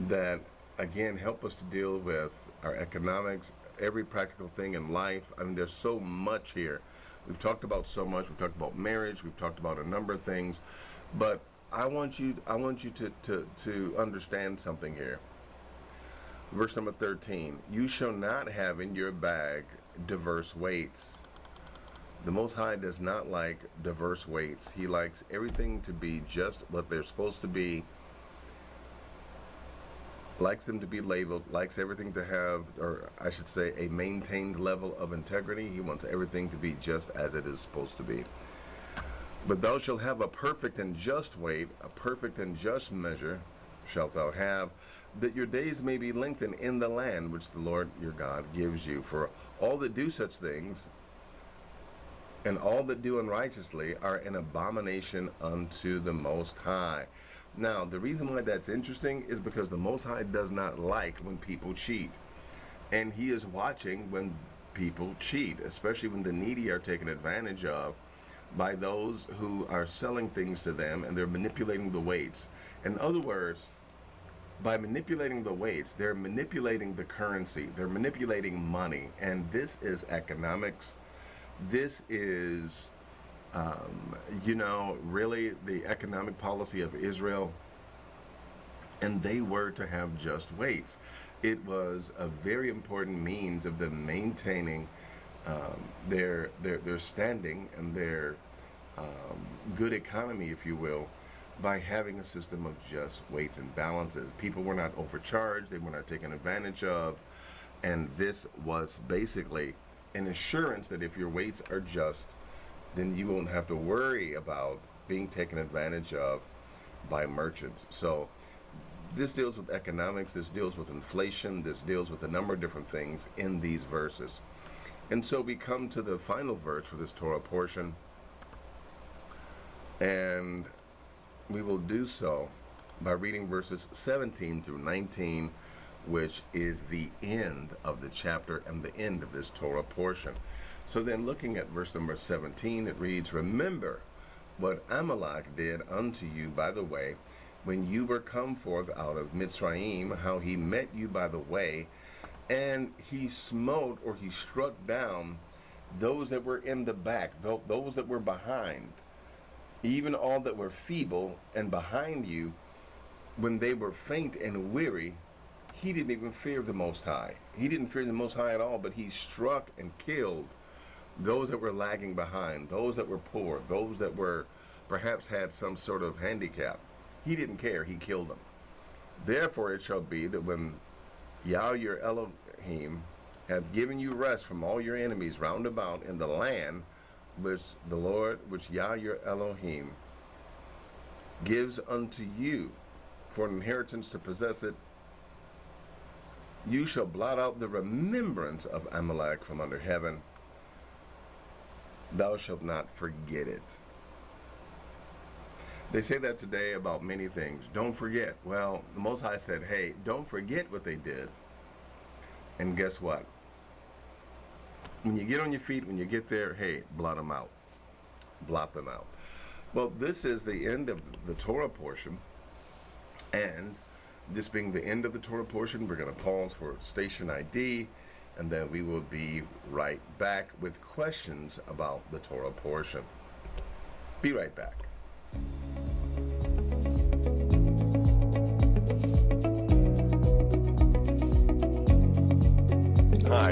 that, again, help us to deal with our economics, every practical thing in life. I mean, there's so much here. We've talked about so much. We've talked about marriage. We've talked about a number of things. But I want you to understand something here. Verse number 13, you shall not have in your bag diverse weights. The Most High does not like diverse weights. He likes everything to be just what they're supposed to be, likes them to be labeled, likes everything to have, or I should say, a maintained level of integrity. He wants everything to be just as it is supposed to be. But thou shalt have a perfect and just weight, a perfect and just measure shalt thou have, that your days may be lengthened in the land which the Lord your God gives you. For all that do such things, and all that do unrighteously, are an abomination unto the Most High. Now, the reason why that's interesting is because the Most High does not like when people cheat. And he is watching when people cheat, especially when the needy are taken advantage of by those who are selling things to them, and they're manipulating the weights. In other words, by manipulating the weights, they're manipulating the currency, they're manipulating money, and this is economics. This is, really the economic policy of Israel, and they were to have just weights. It was a very important means of them maintaining their standing and their good economy, if you will, by having a system of just weights and balances. People were not overcharged, they were not taken advantage of, and this was basically an assurance that if your weights are just, then you won't have to worry about being taken advantage of by merchants. So this deals with economics, this deals with inflation, this deals with a number of different things in these verses. And so we come to the final verse for this Torah portion, and we will do so by reading verses 17 through 19, which is the end of the chapter and the end of this Torah portion. So then, looking at verse number 17, it reads, remember what Amalek did unto you by the way, when you were come forth out of Mitzrayim, how he met you by the way, and he smote, or he struck down, those that were in the back, those that were behind, even all that were feeble and behind you, when they were faint and weary. He didn't even fear the Most High. He didn't fear the Most High at all, but he struck and killed those that were lagging behind, those that were poor, those that were perhaps had some sort of handicap. He didn't care. He killed them. Therefore it shall be that when Yah your Elohim hath given you rest from all your enemies round about in the land which Yah your Elohim gives unto you for an inheritance to possess it, you shall blot out the remembrance of Amalek from under heaven. Thou shalt not forget it. They say that today about many things. Don't forget. Well, the Most High said, hey, don't forget what they did. And guess what? When you get on your feet, when you get there, hey, blot them out. Blot them out. Well, this is the end of the Torah portion. And this being the end of the Torah portion, we're going to pause for station ID, and then we will be right back with questions about the Torah portion. Be right back. Hi,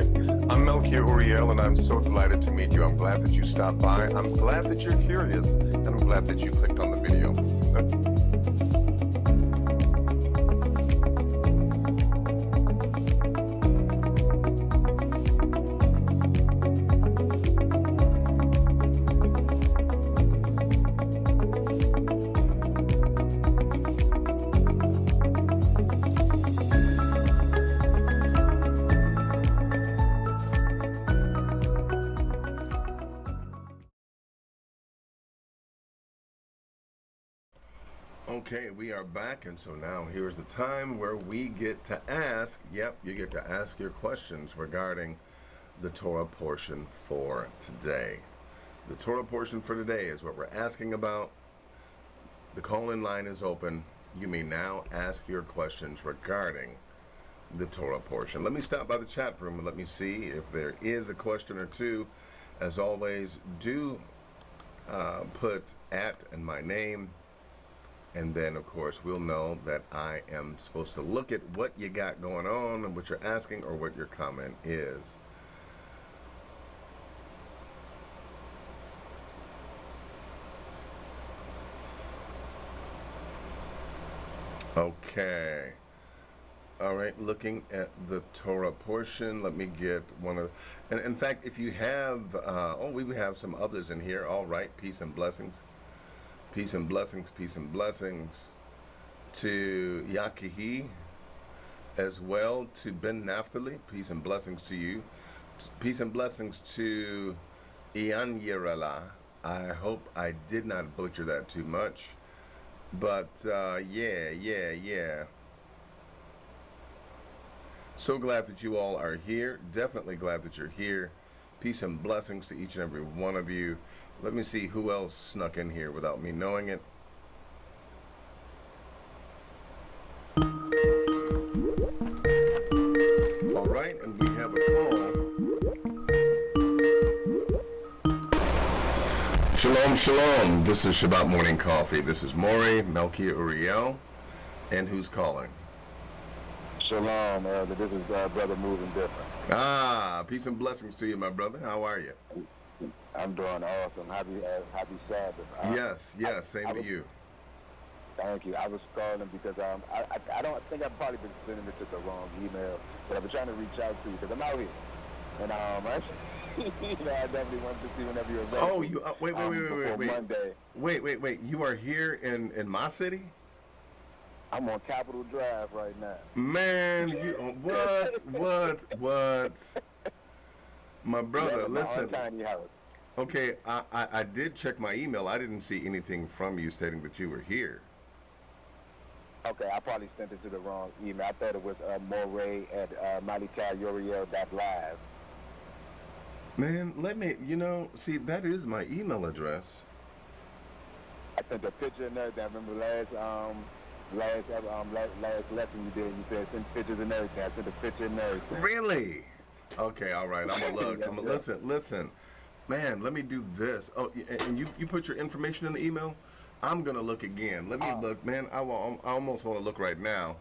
I'm Melky Melchia Uriel, and I'm so delighted to meet you. I'm glad that you stopped by. I'm glad that you're curious, and I'm glad that you clicked on the video. Okay, we are back, and so now here's the time where we get to ask, yep, you get to ask your questions regarding the Torah portion for today. The Torah portion for today is what we're asking about. The call-in line is open. You may now ask your questions regarding the Torah portion. Let me stop by the chat room and let me see if there is a question or two. As always, do put @ and my name. And then, of course, we'll know that I am supposed to look at what you got going on and what you're asking or what your comment is. Okay. All right, looking at the Torah portion, let me get one of, and in fact, if you have, we have some others in here. All right, peace and blessings. Peace and blessings, peace and blessings to Yakihi, as well to Ben Naphtali. Peace and blessings to you. Peace and blessings to Ian Yerala. I hope I did not butcher that too much. But yeah. So glad that you all are here. Definitely glad that you're here. Peace and blessings to each and every one of you. Let me see who else snuck in here without me knowing it. All right, and we have a call. Shalom, shalom. This is Shabbat Morning Coffee. This is Maury, Melchia Uriel. And who's calling? Shalom, Elder. This is Brother Moving Different. Peace and blessings to you, my brother. How are you? I'm doing awesome. Happy Sabbath. Yes, same to you. Thank you. I was calling because I don't think I've probably been sending it to the wrong email, but I've been trying to reach out to you because I'm out here. And actually, I definitely wanted to see whenever you're available. Oh, you wait. Monday. Wait. You are here in my city? I'm on Capitol Drive right now. Man, you what? My brother, listen. Tiny house. Okay, I did check my email. I didn't see anything from you stating that you were here. Okay, I probably sent it to the wrong email. I thought it was Moray at malikauriel.live. Man, let me, see, that is my email address. I sent a picture and everything. I remember last lesson you did, you said send pictures and everything. I sent a picture and everything. Really? Okay, all right. I'm gonna look. I'm gonna listen. Man, let me do this. Oh, and you put your information in the email? I'm gonna look again. Let me look, man. I almost want to look right now.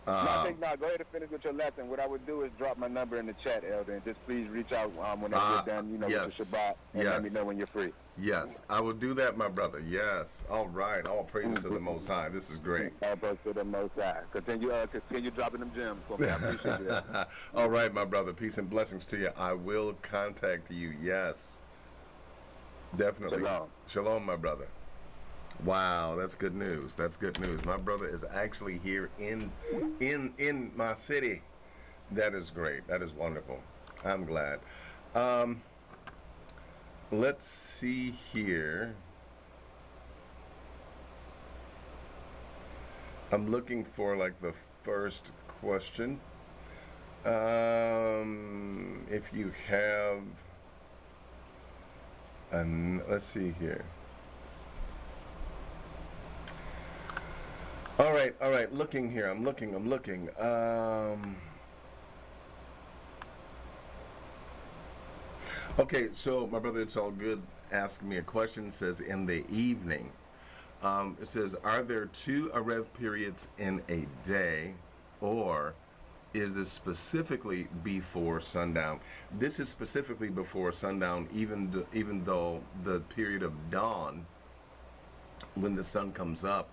Go ahead and finish with your lesson. What I would do is drop my number in the chat, Elder, and just please reach out whenever you're done, with the Shabbat, and let me know when you're free. Yes, I will do that, my brother. Yes. All right. All praises to the Most High. This is great. All praises to the Most High. Continue dropping them gems for me. I appreciate that. All right, my brother. Peace and blessings to you. I will contact you. Yes. Definitely. Shalom, my brother. Wow, that's good news. That's good news. My brother is actually here in my city. That is great. That is wonderful. I'm glad. Let's see here. I'm looking for like the first question. If you have, let's see here. All right. Looking here. I'm looking. Okay, so my brother, it's all good. Asking me a question. It says in the evening. It says, are there 2 Arev periods in a day, or is this specifically before sundown. This is specifically before sundown, even though the period of dawn, when the sun comes up,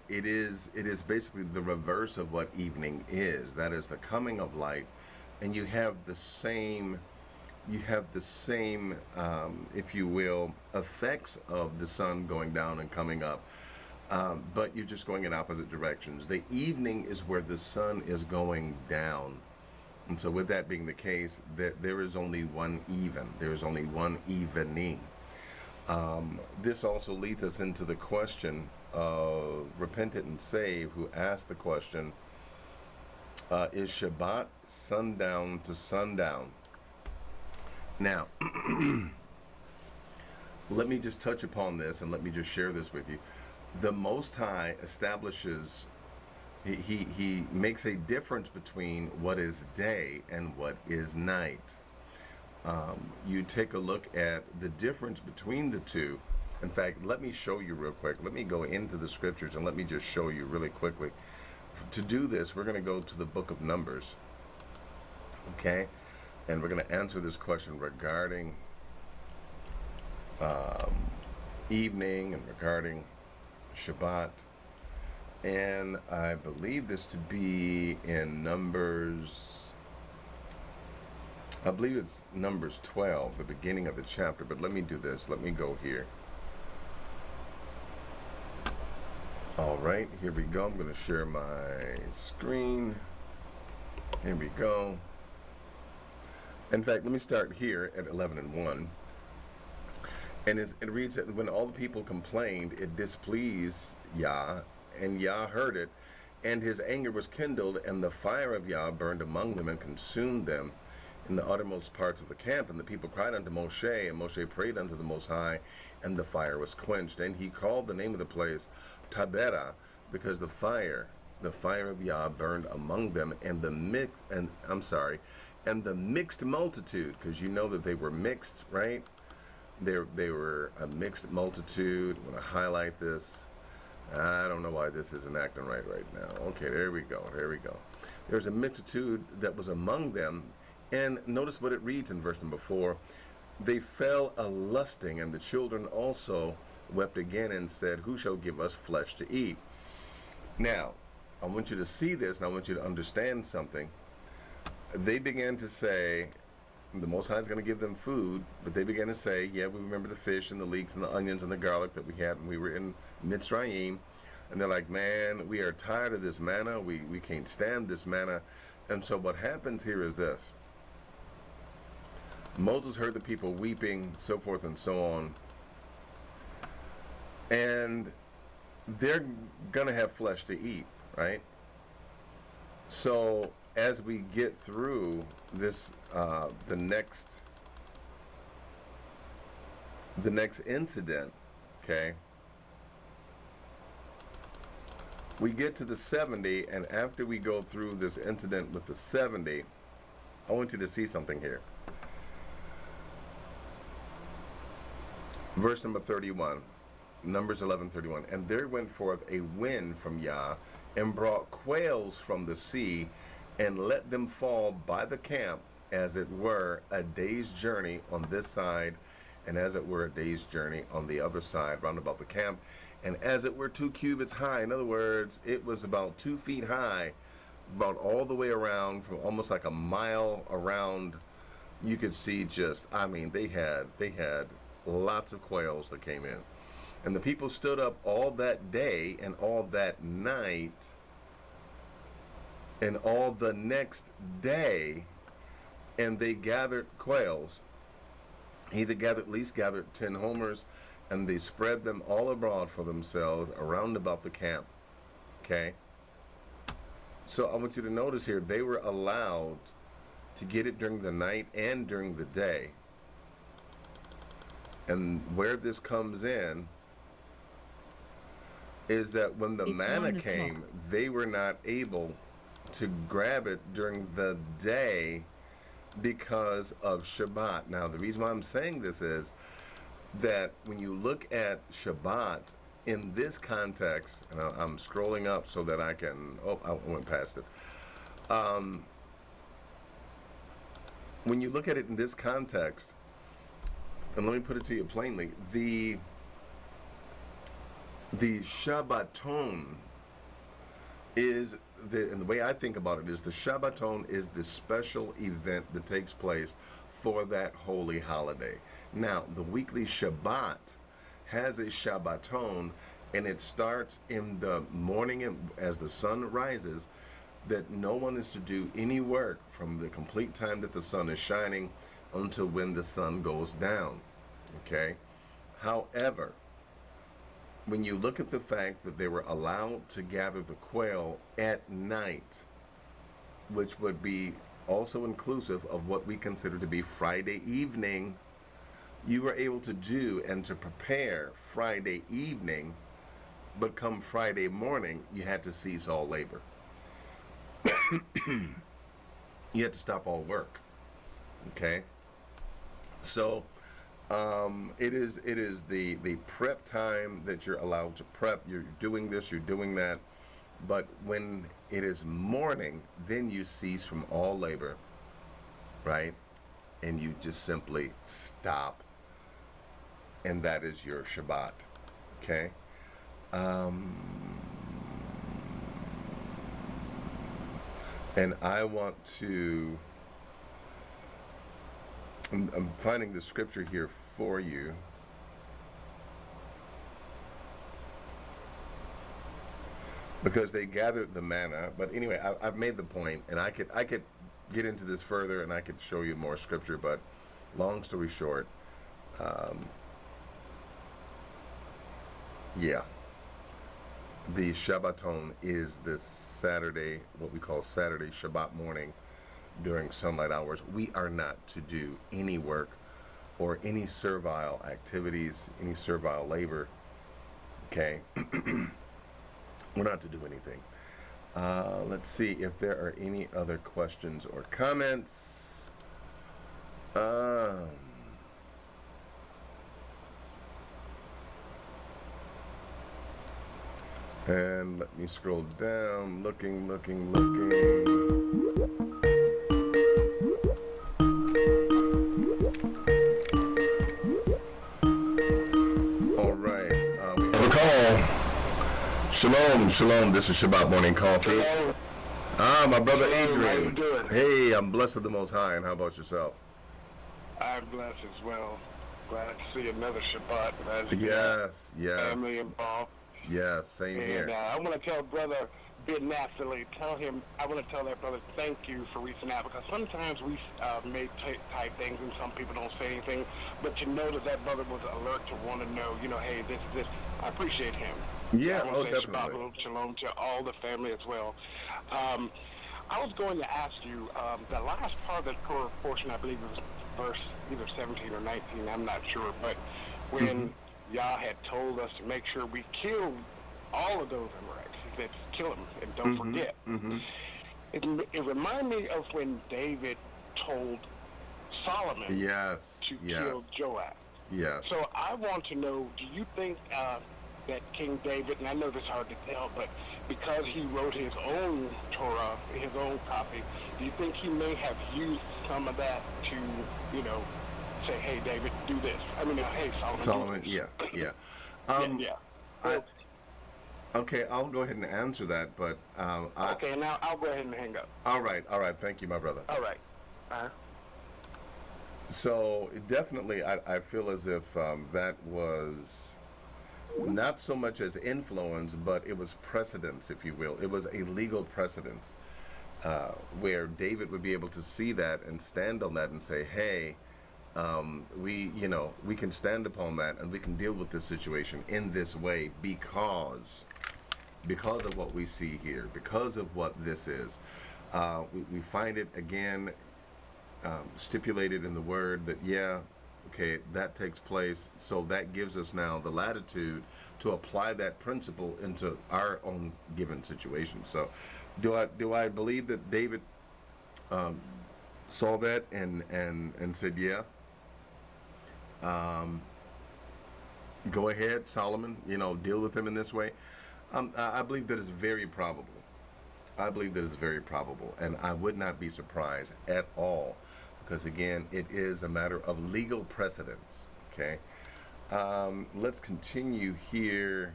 it is basically the reverse of what evening is. That is the coming of light, and you have the same, if you will, effects of the sun going down and coming up. But you're just going in opposite directions. The evening is where the sun is going down. And so with that being the case, there is only one even. There is only one evening. This also leads us into the question of Repentant and Save, who asked the question, is Shabbat sundown to sundown? Now, let me just touch upon this and let me just share this with you. The Most High establishes, he makes a difference between what is day and what is night. You take a look at the difference between the two. In fact, let me show you real quick. Let me go into the scriptures and let me just show you really quickly. To do this, we're going to go to the book of Numbers. Okay? And we're going to answer this question regarding evening and regarding Shabbat, and I believe this to be in Numbers, I believe it's Numbers 12, the beginning of the chapter, but let me do this. Let me go here. All right, here we go. I'm going to share my screen. Here we go. In fact, let me start here at 11 and 1. And it reads that when all the people complained, it displeased Yah, and Yah heard it, and his anger was kindled, and the fire of Yah burned among them and consumed them in the uttermost parts of the camp. And the people cried unto Moshe, and Moshe prayed unto the Most High, and the fire was quenched. And he called the name of the place Taberah, because the fire of Yah burned among them, and the mixed multitude, because you know that they were mixed, right? They were a mixed multitude. I'm going to highlight this. I don't know why this isn't acting right now. Okay, there we go. There's a multitude that was among them. And notice what it reads in verse number 4. They fell a-lusting, and the children also wept again and said, who shall give us flesh to eat? Now, I want you to see this, and I want you to understand something. They began to say, the Most High is going to give them food, but they began to say, yeah, we remember the fish and the leeks and the onions and the garlic that we had when we were in Mitzrayim. And they're like, man, we are tired of this manna. We can't stand this manna. And so what happens here is this. Moses heard the people weeping, so forth and so on. And they're going to have flesh to eat, right? So as we get through this, the next incident, okay, we get to the 70, and after we go through this incident with the 70, I want you to see something here. Verse number 31, Numbers 11:31. And there went forth a wind from Yah, and brought quails from the sea, and let them fall by the camp, as it were a day's journey on this side, and as it were a day's journey on the other side, round about the camp, and as it were 2 cubits high. In other words, it was about 2 feet high, about all the way around, from almost like a mile around. You could see just, I mean, they had lots of quails that came in. And the people stood up all that day and all that night and all the next day, and they gathered quails. He that gathered least gathered 10 homers, and they spread them all abroad for themselves around about the camp. Okay? So I want you to notice here, they were allowed to get it during the night and during the day. And where this comes in is that when the manna came, they were not able to grab it during the day because of Shabbat. Now, the reason why I'm saying this is that when you look at Shabbat in this context, and I'm scrolling up so that I can, oh, I went past it. When you look at it in this context, and let me put it to you plainly, the Shabbaton is and the way I think about it is the Shabbaton is the special event that takes place for that holy holiday. Now, the weekly Shabbat has a Shabbaton, and it starts in the morning as the sun rises, that no one is to do any work from the complete time that the sun is shining until when the sun goes down. Okay? However, when you look at the fact that they were allowed to gather the quail at night, which would be also inclusive of what we consider to be Friday evening, you were able to do and to prepare Friday evening, but come Friday morning, you had to cease all labor. You had to stop all work. Okay? So, it is the prep time that you're allowed to prep. You're doing this, you're doing that. But when it is morning, then you cease from all labor, right? And you just simply stop. And that is your Shabbat. Okay? And I want to... I'm finding the scripture here for you. Because they gathered the manna. But anyway, I've made the point, and I could get into this further, and I could show you more scripture. But long story short, yeah, the Shabbaton is this Saturday, what we call Saturday Shabbat morning, during sunlight hours. We are not to do any work or any servile activities, any servile labor. Okay? We're not to do anything. Let's see if there are any other questions or comments. And let me scroll down, looking. Shalom. This is Shabbat Morning Coffee. Hello. My brother Hello, Adrian. how you doing? Hey, I'm blessed of the Most High. And how about yourself? I'm blessed as well. Glad to see another Shabbat. Glad to see Yes. family involved. Yes, same here. And I want to tell brother Ben Naphtali, I want to tell that brother thank you for reaching out, because sometimes we may type things and some people don't say anything, but to know that brother was alert to want to know, hey, this, I appreciate him. Yeah, I want to say definitely. Shabbat Shalom to all the family as well. I was going to ask you, the last part of the Torah portion, I believe it was verse either 17 or 19, I'm not sure, but when Yah had told us to make sure we killed all of those Amorites, he said, kill them and don't forget. It reminded me of when David told Solomon to kill Joab. Yes. So I want to know, do you think that King David, and I know this is hard to tell, but because he wrote his own Torah, his own copy, do you think he may have used some of that to, say, hey, David, do this? Hey, Solomon, do this. Yeah. Okay, I'll go ahead and answer that, but... okay, now I'll go ahead and hang up. All right. Thank you, my brother. All right. So, definitely, I feel as if that was not so much as influence, but it was precedence, if you will. It was a legal precedence where David would be able to see that and stand on that and say, hey, we can stand upon that and we can deal with this situation in this way because of what we see here, because of what this is. We find it again stipulated in the word that, that takes place. So that gives us now the latitude to apply that principle into our own given situation. So do I believe that David saw that and said, go ahead, Solomon, deal with him in this way? I believe that is very probable. I believe that is very probable, and I would not be surprised at all, because again, it is a matter of legal precedence. Okay, let's continue here.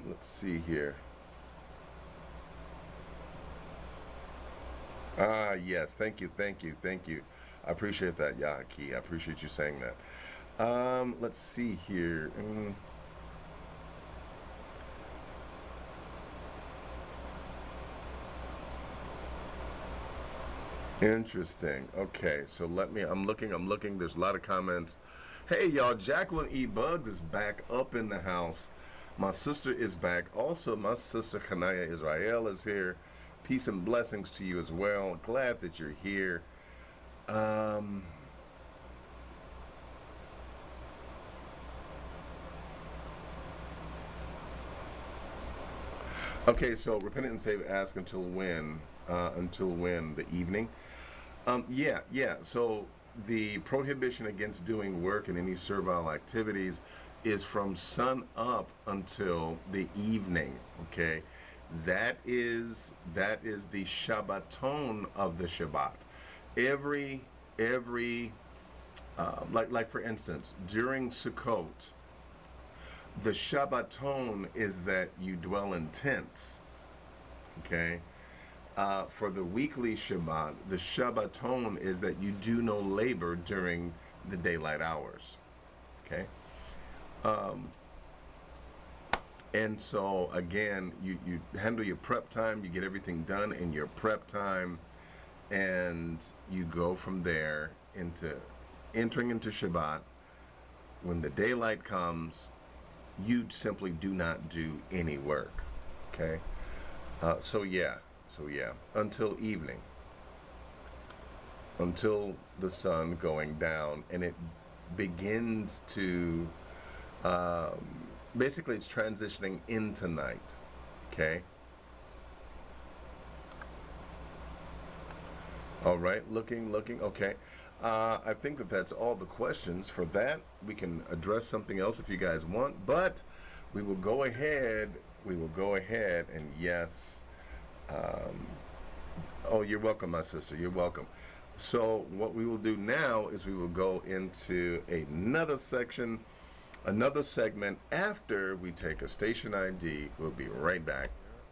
Let's see here. Yes, thank you, thank you, thank you. I appreciate that, Yaki. I appreciate you saying that. Let's see here. Interesting. Okay, so I'm looking. There's a lot of comments. Hey, y'all, Jacqueline E. Bugs is back up in the house. My sister is back. Also, my sister Kanaya Israel is here. Peace and blessings to you as well. Glad that you're here. Okay, so Repentant and Save ask until when? Until when? The evening? Yeah. So the prohibition against doing work and any servile activities is from sun up until the evening. Okay, that is the Shabbaton of the Shabbat. Every like for instance, during Sukkot, the Shabbaton is that you dwell in tents. Okay. For the weekly Shabbat, the Shabbaton is that you do no labor during the daylight hours. Okay. And so again, you handle your prep time, you get everything done in your prep time, and you go from there into entering into Shabbat. When the daylight comes, you simply do not do any work. Okay. So yeah, until evening, until the sun going down, and it begins to, basically it's transitioning into night. Okay. All right, looking, okay. I think that's all the questions for that. We can address something else if you guys want, but we will go ahead and yes. Oh, you're welcome, my sister. You're welcome. So what we will do now is we will go into another section, another segment after we take a station ID. We'll be right back.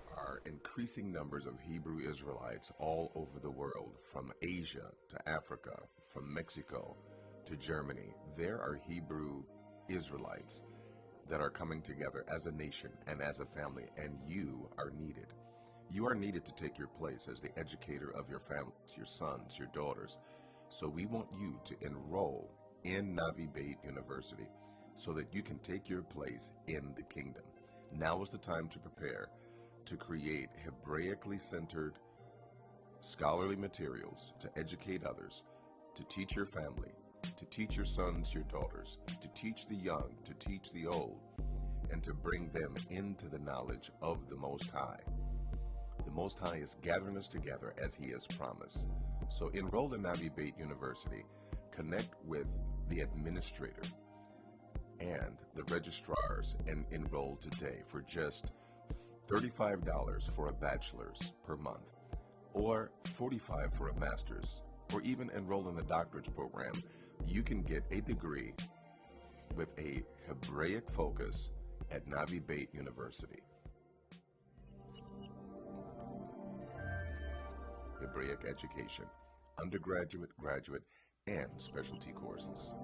There are increasing numbers of Hebrew Israelites all over the world, from Asia to Africa, from Mexico to Germany. There are Hebrew Israelites that are coming together as a nation and as a family, and you are needed. You are needed to take your place as the educator of your families, your sons, your daughters. So we want you to enroll in Navi Beit University so that you can take your place in the kingdom. Now is the time to prepare to create Hebraically centered scholarly materials to educate others, to teach your family, to teach your sons, your daughters, to teach the young, to teach the old, and to bring them into the knowledge of the Most High. The Most High is gathering us together as He has promised. So enroll in Navi Beit University, connect with the administrator and the registrars, and enroll today for just $35 for a bachelor's per month, or $45 for a master's, or even enroll in the doctorate program. You can get a degree with a Hebraic focus at Navi Beit University. Hebraic education, undergraduate, graduate, and specialty courses.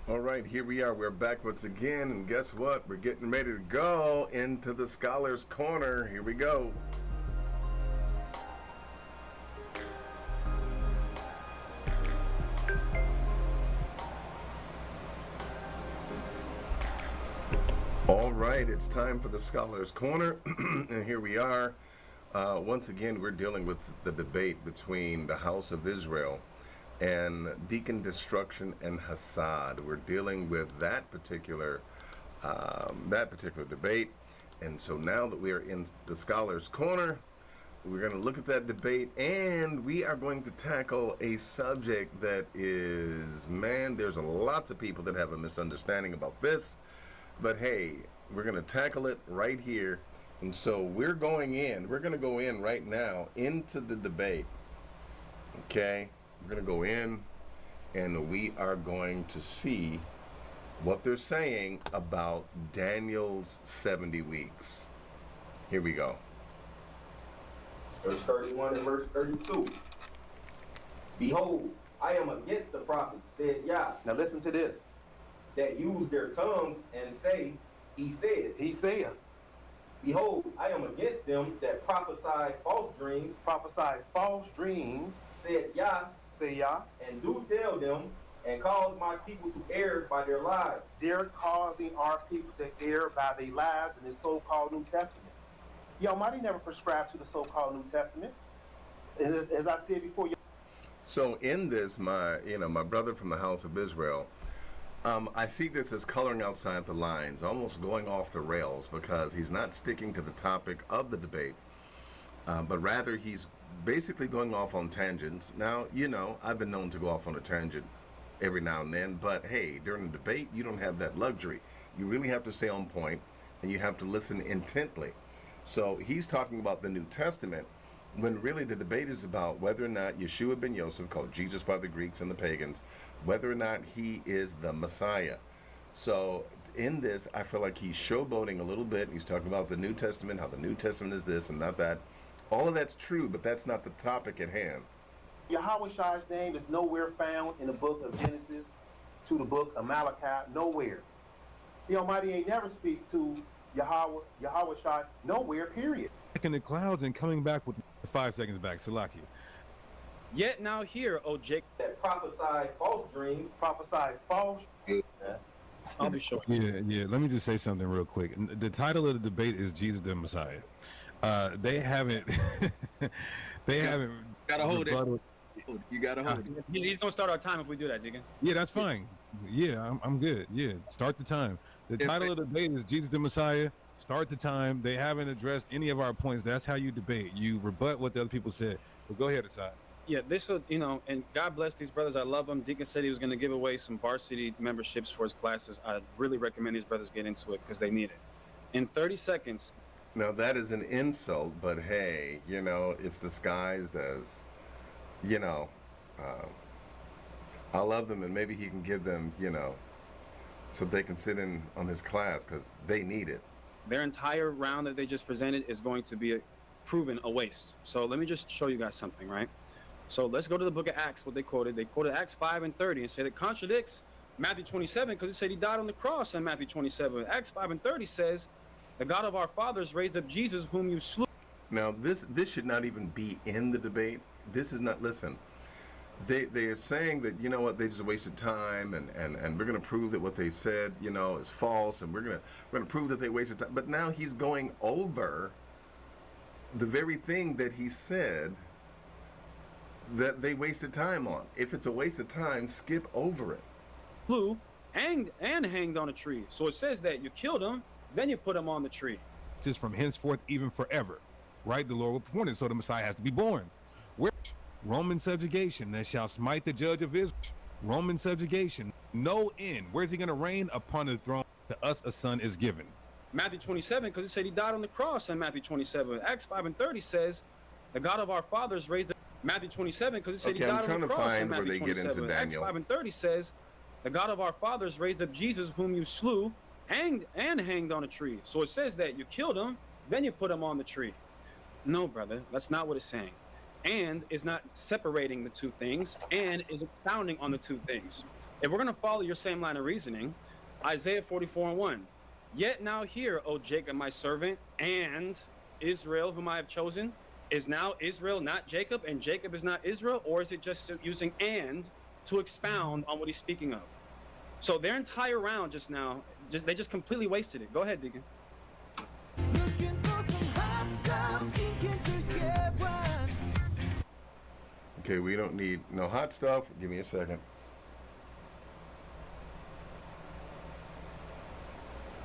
All right, here we are. We're back once again, and guess what? We're getting ready to go into the Scholar's Corner. Here we go. All right, it's time for the Scholar's Corner, and here we are. Once again, we're dealing with the debate between the House of Israel and Deacon Destruction and Hassad. We're dealing with that particular debate, and so now that we are in the Scholar's Corner, We're going to look at that debate, and we are going to tackle a subject that is, man, there's lots of people that have a misunderstanding about this. But hey, we're going to tackle it right here. And so we're going to go in right now into the debate. Okay? We're going to go in, and we are going to see what they're saying about Daniel's 70 weeks. Here we go. Verse 31 and verse 32. Behold, I am against the prophets, said Yah. Now listen to this. That use their tongues and say, he said. He said. Behold, I am against them that prophesy false dreams. Prophesy false dreams. Said Yah. Say Yah. And do tell them, and cause my people to err by their lives. They're causing our people to err by their lives in the so-called New Testament. The Almighty never prescribed to the so-called New Testament. As I said before. So in this, my brother from the house of Israel, I see this as coloring outside the lines, almost going off the rails, because he's not sticking to the topic of the debate, but rather he's basically going off on tangents. Now, I've been known to go off on a tangent every now and then, but hey, during the debate, you don't have that luxury. You really have to stay on point, and you have to listen intently. So he's talking about the New Testament, when really the debate is about whether or not Yeshua ben Yosef, called Jesus by the Greeks and the pagans, whether or not he is the Messiah. So in this, I feel like he's showboating a little bit. He's talking about the New Testament, how the New Testament is this and not that. All of that's true, but that's not the topic at hand. Yahweh's name is nowhere found in the book of Genesis to the book of Malachi, nowhere. The Almighty ain't never speak to Yahweh nowhere, period. In the clouds and coming back with 5 seconds back, Salaki. Yet now hear, O Jacob, that prophesy false dreams, prophesy false. I'll be sure. Yeah. Let me just say something real quick. The title of the debate is Jesus the Messiah. They haven't. Gotta hold it. You gotta hold it. He's gonna start our time if we do that, Deacon. Yeah, that's fine. Yeah, I'm good. Yeah, start the time. The title of the debate is Jesus the Messiah. Start the time. They haven't addressed any of our points. That's how you debate. You rebut what the other people said. But go ahead, Asad. Yeah, this will, and God bless these brothers. I love them. Deacon said he was going to give away some varsity memberships for his classes. I really recommend these brothers get into it because they need it. In 30 seconds. Now, that is an insult, but hey, it's disguised as, I love them, and maybe he can give them, so they can sit in on his class because they need it. Their entire round that they just presented is going to be proven a waste. So let me just show you guys something, right? So let's go to the book of Acts, what they quoted. They quoted Acts 5 and 30 and say that contradicts Matthew 27 because it said he died on the cross in Matthew 27. Acts 5 and 30 says, the God of our fathers raised up Jesus whom you slew. Now, this should not even be in the debate. This is not, listen, they are saying that, they just wasted time and we're going to prove that what they said, is false, and we're going to prove that they wasted time. But now he's going over the very thing that he said that they wasted time on. If it's a waste of time, skip over it. Slew and hanged on a tree. So it says that you killed him, then you put him on the tree. Just from henceforth, even forever, right? The Lord will perform it. So the Messiah has to be born. Where Roman subjugation that shall smite the judge of Israel. Roman subjugation, no end. Where's he going to reign? Upon the throne. To us a son is given. Matthew 27, because it said he died on the cross in Matthew 27. Acts 5 and 30 says, the God of our fathers raised up. Matthew 27, because it said he died on the cross in Matthew 27. Acts 5 and 30 says, the God of our fathers raised up Jesus whom you slew and hanged on a tree. So it says that you killed him, then you put him on the tree. No, brother, that's not what it's saying. And is not separating the two things, and is expounding on the two things. If we're going to follow your same line of reasoning, Isaiah 44 and 1. Yet now hear, O Jacob, my servant, and Israel, whom I have chosen. Is now Israel not Jacob, and Jacob is not Israel? Or is it just using and to expound on what he's speaking of? So their entire round just now, they just completely wasted it. Go ahead, Deacon. Okay, we don't need no hot stuff. Give me a second.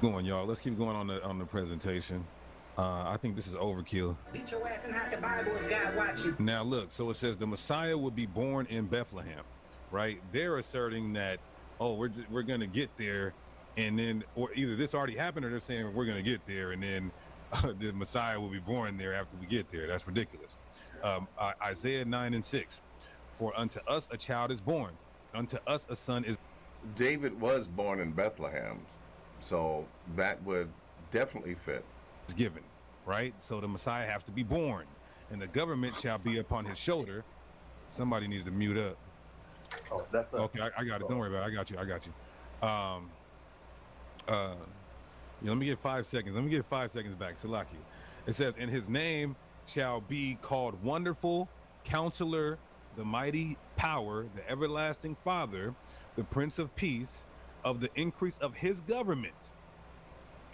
Going, y'all. Let's keep going on the presentation. I think this is overkill. Beat your ass and hide the Bible if God watch you. Now look, so it says the Messiah will be born in Bethlehem, right? They're asserting that, oh, we're gonna get there, and then, or either this already happened, or they're saying we're gonna get there, and then the Messiah will be born there after we get there. That's ridiculous. Isaiah 9:6, for unto us a child is born, unto us a son is. David was born in Bethlehem, so that would definitely fit. Given, right? So the Messiah has to be born, and the government shall be upon his shoulder. Somebody needs to mute up. Oh, that's okay. I got it. Don't worry about it. I got you. Let me get 5 seconds. Let me get 5 seconds back. Salaki. It says, and his name shall be called Wonderful, Counselor, the Mighty Power, the Everlasting Father, the Prince of Peace. Of the increase of his government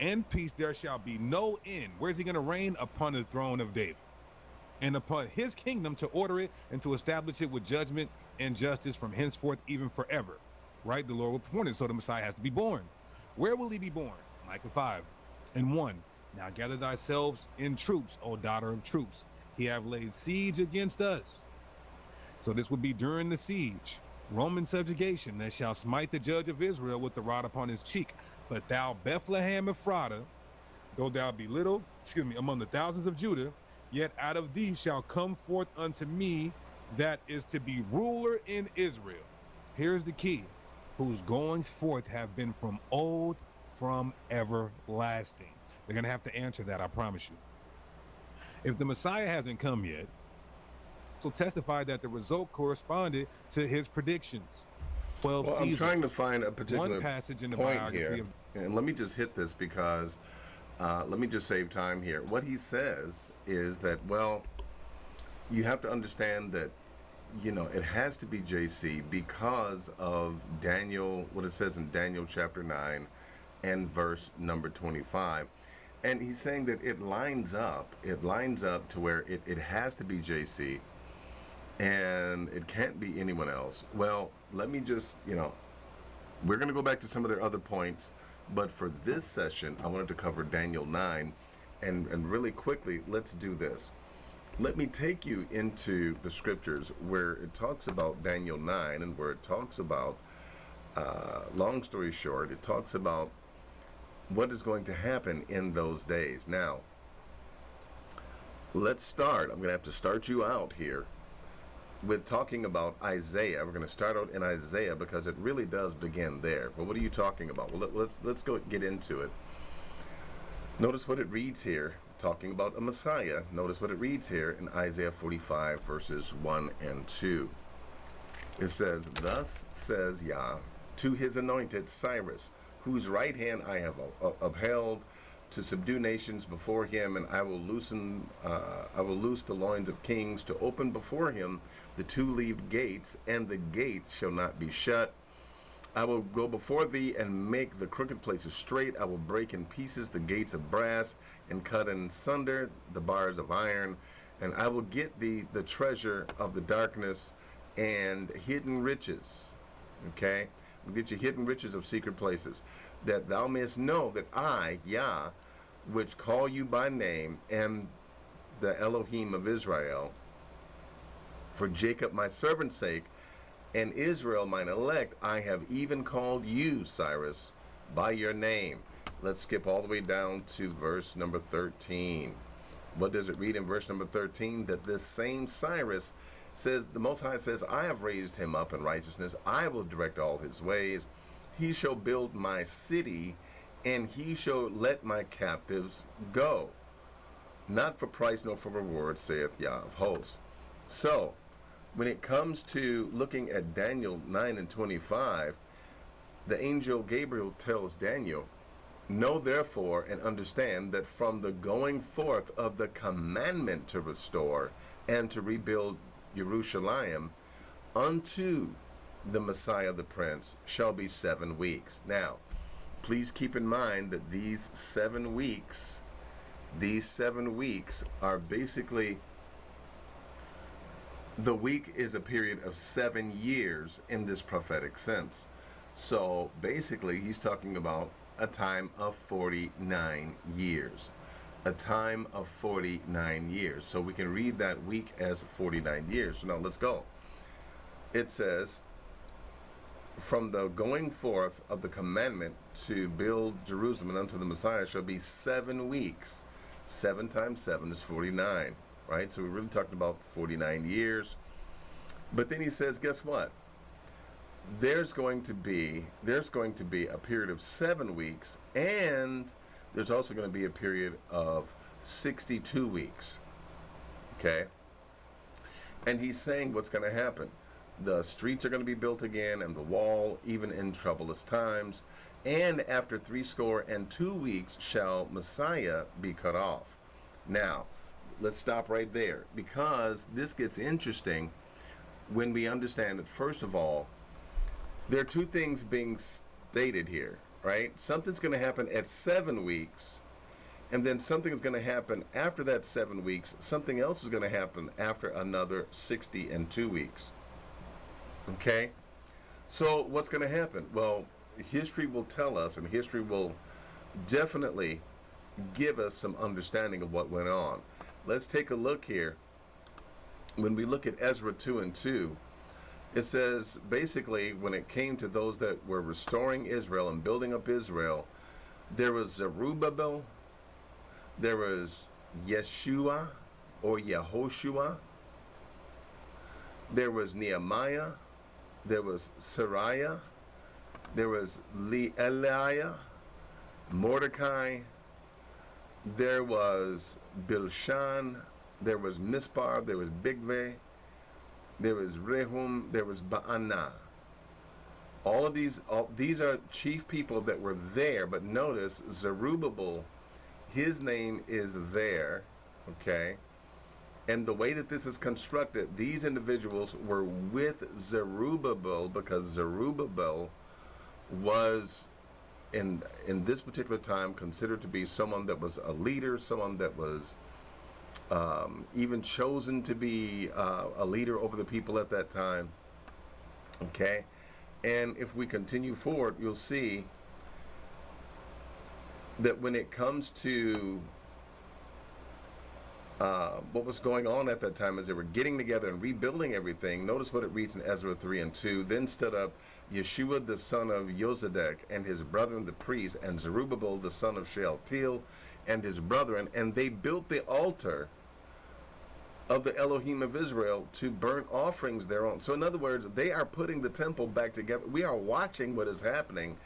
and peace there shall be no end. Where's he going to reign? Upon the throne of David, and upon his kingdom, to order it and to establish it with judgment and justice from henceforth even forever. Right? The Lord will perform it. So the Messiah has to be born. Where will he be born? Micah 5:1. Now gather thyself in troops, O daughter of troops. He have laid siege against us. So this would be during the siege. Roman subjugation, that shall smite the judge of Israel with the rod upon his cheek. But thou, Bethlehem Ephratah, though thou be little, among the thousands of Judah, yet out of thee shall come forth unto me that is to be ruler in Israel. Here's the key. Whose goings forth have been from old, from everlasting. They're going to have to answer that, I promise you. If the Messiah hasn't come yet, so testify that the result corresponded to his predictions. 12 well, seasons. I'm trying to find a particular one passage in the point biography here, and let me just hit this because let me just save time here. What he says is that, well, you have to understand that, you know, it has to be JC because of Daniel, what it says in Daniel chapter 9 and verse number 25. And he's saying that it lines up to where it has to be JC and it can't be anyone else. Well, let me just, you know, we're going to go back to some of their other points, but for this session, I wanted to cover Daniel 9, and really quickly, let's do this. Let me take you into the scriptures where it talks about Daniel 9 and where it talks about, long story short, it talks about what is going to happen in those days. Now, let's start. I'm going to have to start you out here with talking about Isaiah. We're going to start out in Isaiah because it really does begin there. But what are you talking about? Well, let's go get into it. Notice what it reads here, talking about a Messiah. Notice what it reads here in Isaiah 45 verses 1 and 2. It says, thus says Yah to his anointed Cyrus, whose right hand I have upheld, to subdue nations before him, and I will loose the loins of kings, to open before him the two-leaved gates, and the gates shall not be shut. I will go before thee and make the crooked places straight. I will break in pieces the gates of brass and cut in sunder the bars of iron, and I will get thee the treasure of the darkness and hidden riches. Okay? Get you hidden riches of secret places, that thou mayest know that I, Yah, which call you by name, am the Elohim of Israel, for Jacob my servant's sake, and Israel mine elect, I have even called you, Cyrus, by your name. Let's skip all the way down to verse number 13. What does it read in verse number 13? That this same Cyrus says, the Most High says, I have raised him up in righteousness. I will direct all his ways. He shall build my city, and he shall let my captives go. Not for price nor for reward, saith Yah of hosts. So, when it comes to looking at Daniel 9 and 25, the angel Gabriel tells Daniel, know therefore and understand that from the going forth of the commandment to restore and to rebuild Jerusalem unto the Messiah the Prince shall be 7 weeks. Now, please keep in mind that these 7 weeks are basically, the week is a period of 7 years in this prophetic sense. So basically, he's talking about a time of 49 years. a time of 49 years. So we can read that week as 49 years. So now let's go. It says, from the going forth of the commandment to build Jerusalem and unto the Messiah shall be 7 weeks. 7 times 7 is 49, right? So we're really talking about 49 years. But then he says, guess what? There's going to be a period of 7 weeks, and there's also going to be a period of 62 weeks. Okay? And he's saying what's going to happen. The streets are going to be built again, and the wall, even in troublous times. And after 62 weeks shall Messiah be cut off. Now, let's stop right there, because this gets interesting when we understand that, first of all, there are 2 things being stated here, right? Something's going to happen at 7 weeks, and then something is going to happen after that 7 weeks. Something else is going to happen after another 62 weeks. Okay? So what's going to happen? Well, history will tell us, and history will definitely give us some understanding of what went on. Let's take a look here. When we look at Ezra 2 and 2, it says, basically, when it came to those that were restoring Israel and building up Israel, there was Zerubbabel, there was Yeshua or Yehoshua, there was Nehemiah, there was Sariah, there was Eliah, Mordecai, there was Bilshan, there was Mispar, there was Bigveh, there was Rehum, there was Baanah. All these are chief people that were there, but notice Zerubbabel, his name is there, okay? And the way that this is constructed, these individuals were with Zerubbabel because Zerubbabel was, in this particular time, considered to be someone that was a leader, someone that was even chosen to be a leader over the people at that time. Okay? And if we continue forward, you'll see that when it comes to what was going on at that time as they were getting together and rebuilding everything, notice what it reads in Ezra 3 and 2. Then stood up Yeshua the son of Yosedek and his brethren the priests, and Zerubbabel the son of Shealtiel and his brethren, and they built the altar of the Elohim of Israel to burn offerings thereon. So in other words, they are putting the temple back together. We are watching what is happening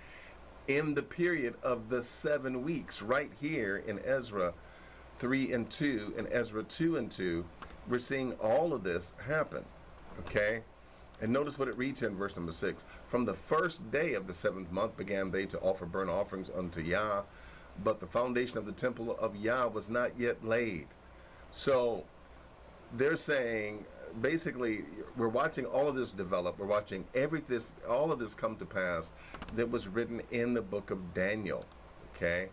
in the period of the 7 weeks right here in Ezra 3 and 2 and Ezra 2 and 2. We're seeing all of this happen. Okay? And notice what it reads here in verse number 6. From the first day of the 7th month began they to offer burnt offerings unto Yah, but the foundation of the temple of Yah was not yet laid. So they're saying, basically, we're watching all of this develop. We're watching all of this come to pass that was written in the book of Daniel. Okay?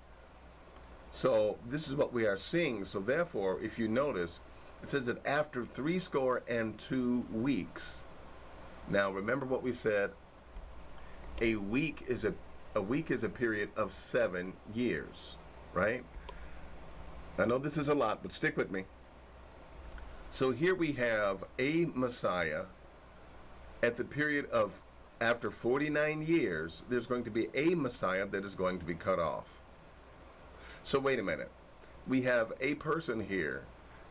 So this is what we are seeing. So therefore, if you notice, it says that after 62 weeks. Now remember what we said. A week is a period of 7 years, right? I know this is a lot, but stick with me. So here we have a Messiah at the period of after 49 years. There's going to be a Messiah that is going to be cut off. So wait a minute. We have a person here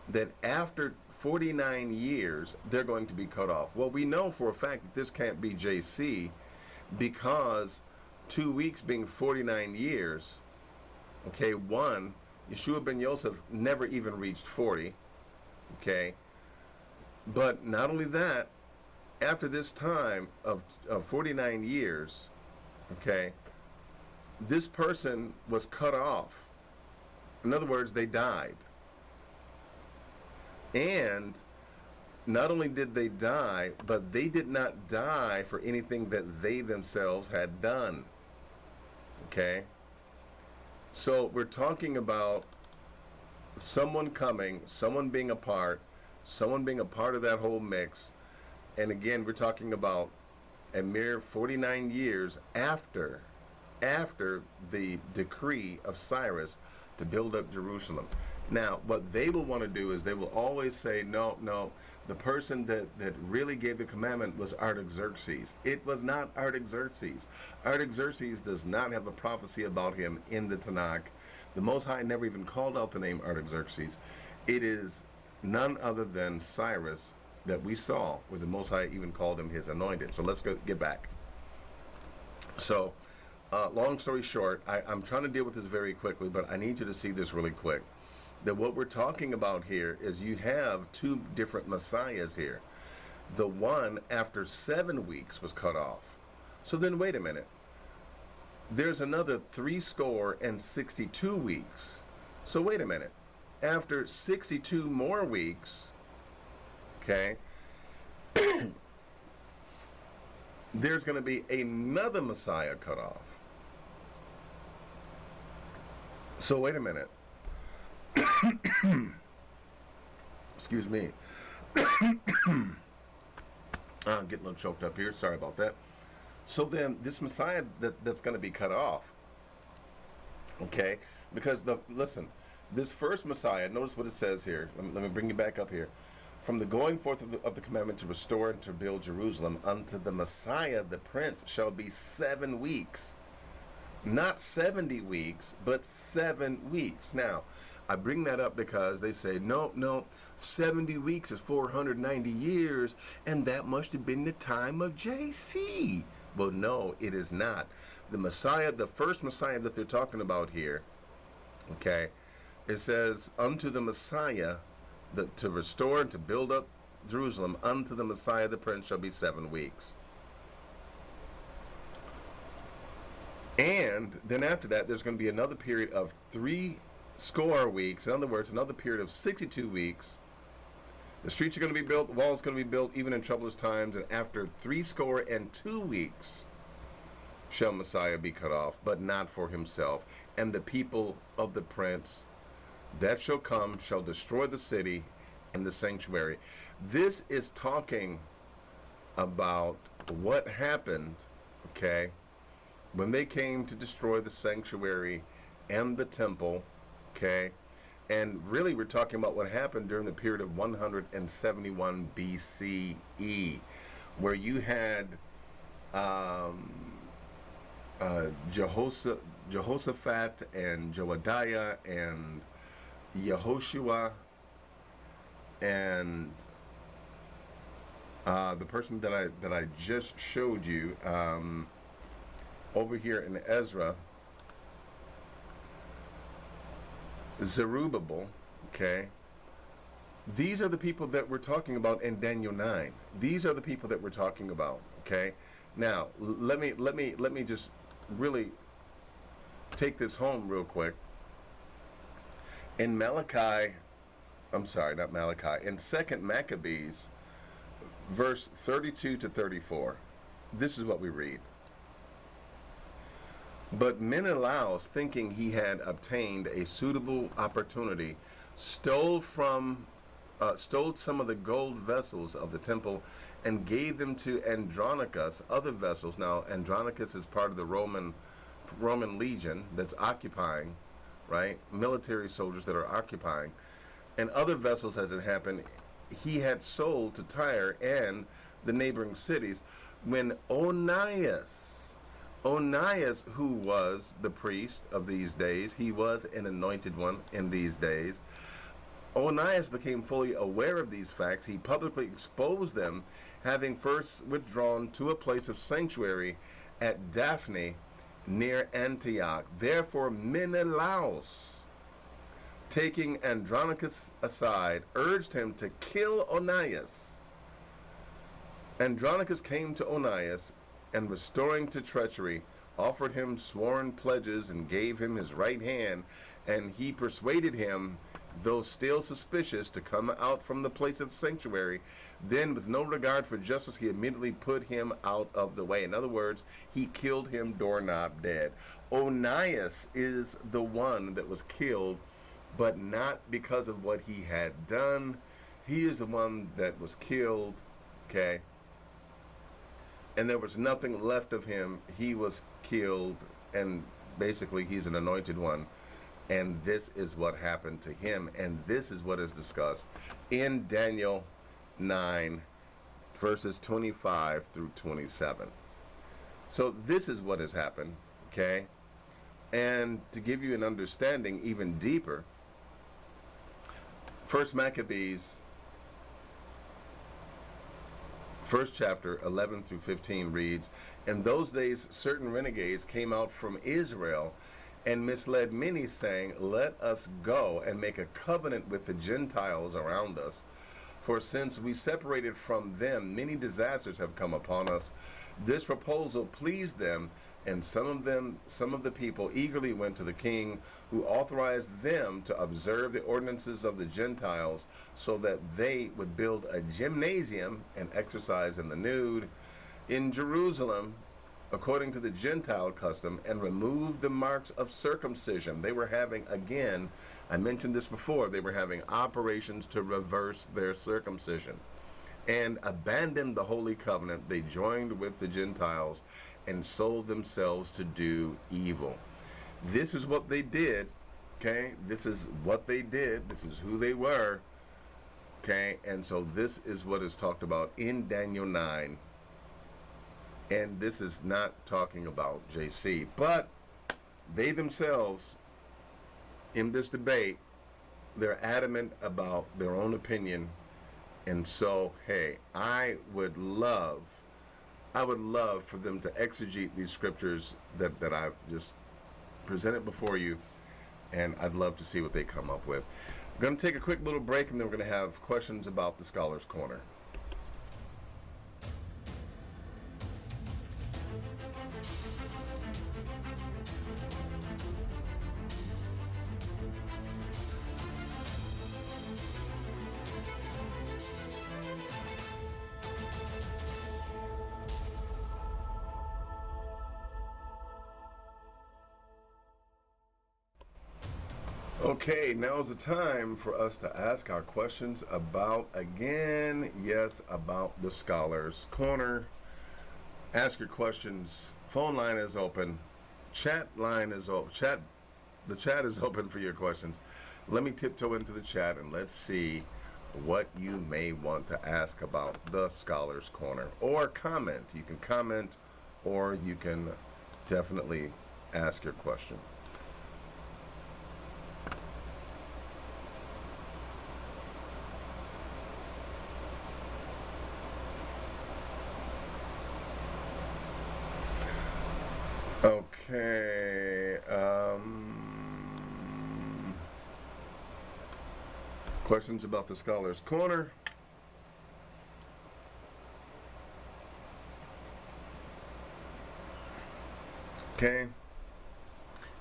that after 49 years, they're going to be cut off. Well, we know for a fact that this can't be JC because 2 weeks being 49 years, okay, one, Yeshua ben Yosef never even reached 40, okay? But not only that, after this time of 49 years, okay, this person was cut off. In other words, they died. And not only did they die, but they did not die for anything that they themselves had done. Okay? So we're talking about someone coming, someone being a part of that whole mix. And again, we're talking about a mere 49 years after the decree of Cyrus to build up Jerusalem. Now, what they will want to do is they will always say, no, the person that really gave the commandment was Artaxerxes. It was not Artaxerxes. Artaxerxes does not have a prophecy about him in the Tanakh. The Most High never even called out the name Artaxerxes. It is none other than Cyrus that we saw, where the Most High even called him his anointed. So let's get back. So, long story short, I'm trying to deal with this very quickly, but I need you to see this really quick. That what we're talking about here is you have two different messiahs here. The one after 7 weeks was cut off. So then wait a minute. There's another 62 weeks. So wait a minute. After 62 more weeks, okay, there's going to be another Messiah cut off. So wait a minute. Excuse me. I'm getting a little choked up here. Sorry about that. So then this Messiah that's going to be cut off, okay, because listen, this first Messiah, notice what it says here. Let me bring you back up here. From the going forth of the commandment to restore and to build Jerusalem unto the Messiah, the Prince, shall be 7 weeks. Not 70 weeks, but 7 weeks. Now, I bring that up because they say, no, 70 weeks is 490 years, and that must have been the time of JC. Well, no, it is not. The Messiah, the first Messiah that they're talking about here, okay, it says, unto the Messiah, to restore and to build up Jerusalem, unto the Messiah, the Prince, shall be 7 weeks. And then after that, there's going to be another period of 60 weeks. In other words, another period of 62 weeks. The streets are going to be built, the wall is going to be built, even in troublous times. And after 62 weeks shall Messiah be cut off, but not for himself. And the people of the Prince that shall come shall destroy the city and the sanctuary. This is talking about what happened, okay, when they came to destroy the sanctuary and the temple, okay? And really we're talking about what happened during the period of 171 BCE, where you had Jehoshaphat and Joadiah and Yehoshua and the person that I just showed you, over here in Ezra, Zerubbabel, okay? These are the people that we're talking about in Daniel 9. These are the people that we're talking about, okay? Now, let me just really take this home real quick. In Malachi, I'm sorry, not Malachi, in 2 Maccabees, verse 32 to 34, this is what we read. But Menelaus, thinking he had obtained a suitable opportunity, stole some of the gold vessels of the temple and gave them to Andronicus, other vessels. Now, Andronicus is part of the Roman legion that's occupying, right? Military soldiers that are occupying. And other vessels, as it happened, he had sold to Tyre and the neighboring cities. When Onias, who was the priest of these days, he was an anointed one in these days. Onias became fully aware of these facts. He publicly exposed them, having first withdrawn to a place of sanctuary at Daphne near Antioch. Therefore Menelaus, taking Andronicus aside, urged him to kill Onias. Andronicus came to Onias, and restoring to treachery, offered him sworn pledges and gave him his right hand, and he persuaded him, though still suspicious, to come out from the place of sanctuary. Then, with no regard for justice, he immediately put him out of the way. In other words, he killed him doorknob dead. Onias is the one that was killed, but not because of what he had done. He is the one that was killed, okay? And there was nothing left of him. He was killed, and basically he's an anointed one. And this is what happened to him. And this is what is discussed in Daniel 9, verses 25 through 27. So this is what has happened, okay? And to give you an understanding even deeper, First Maccabees, first chapter, 11 through 15 reads, "In those days certain renegades came out from Israel and misled many, saying, 'Let us go and make a covenant with the Gentiles around us. For since we separated from them, many disasters have come upon us.' This proposal pleased them, and some of the people eagerly went to the king, who authorized them to observe the ordinances of the Gentiles, so that they would build a gymnasium and exercise in the nude in Jerusalem, according to the Gentile custom, and remove the marks of circumcision." They were having, again, I mentioned this before, they were having operations to reverse their circumcision. "And abandoned the holy covenant, they joined with the Gentiles and sold themselves to do evil." This is what they did, okay? This is what they did. This is who they were, okay? And so this is what is talked about in Daniel 9. And this is not talking about JC, but they themselves, in this debate, they're adamant about their own opinion. And so, hey, I would love for them to exegete these scriptures that I've just presented before you, and I'd love to see what they come up with. I'm going to take a quick little break, and then we're going to have questions about the Scholar's Corner. Okay, now's the time for us to ask our questions about, again, yes, about the Scholar's Corner. Ask your questions. Phone line is open. Chat line is open. The chat is open for your questions. Let me tiptoe into the chat and let's see what you may want to ask about the Scholar's Corner, or comment. You can comment, or you can definitely ask your question. Okay, questions about the Scholar's Corner. Okay,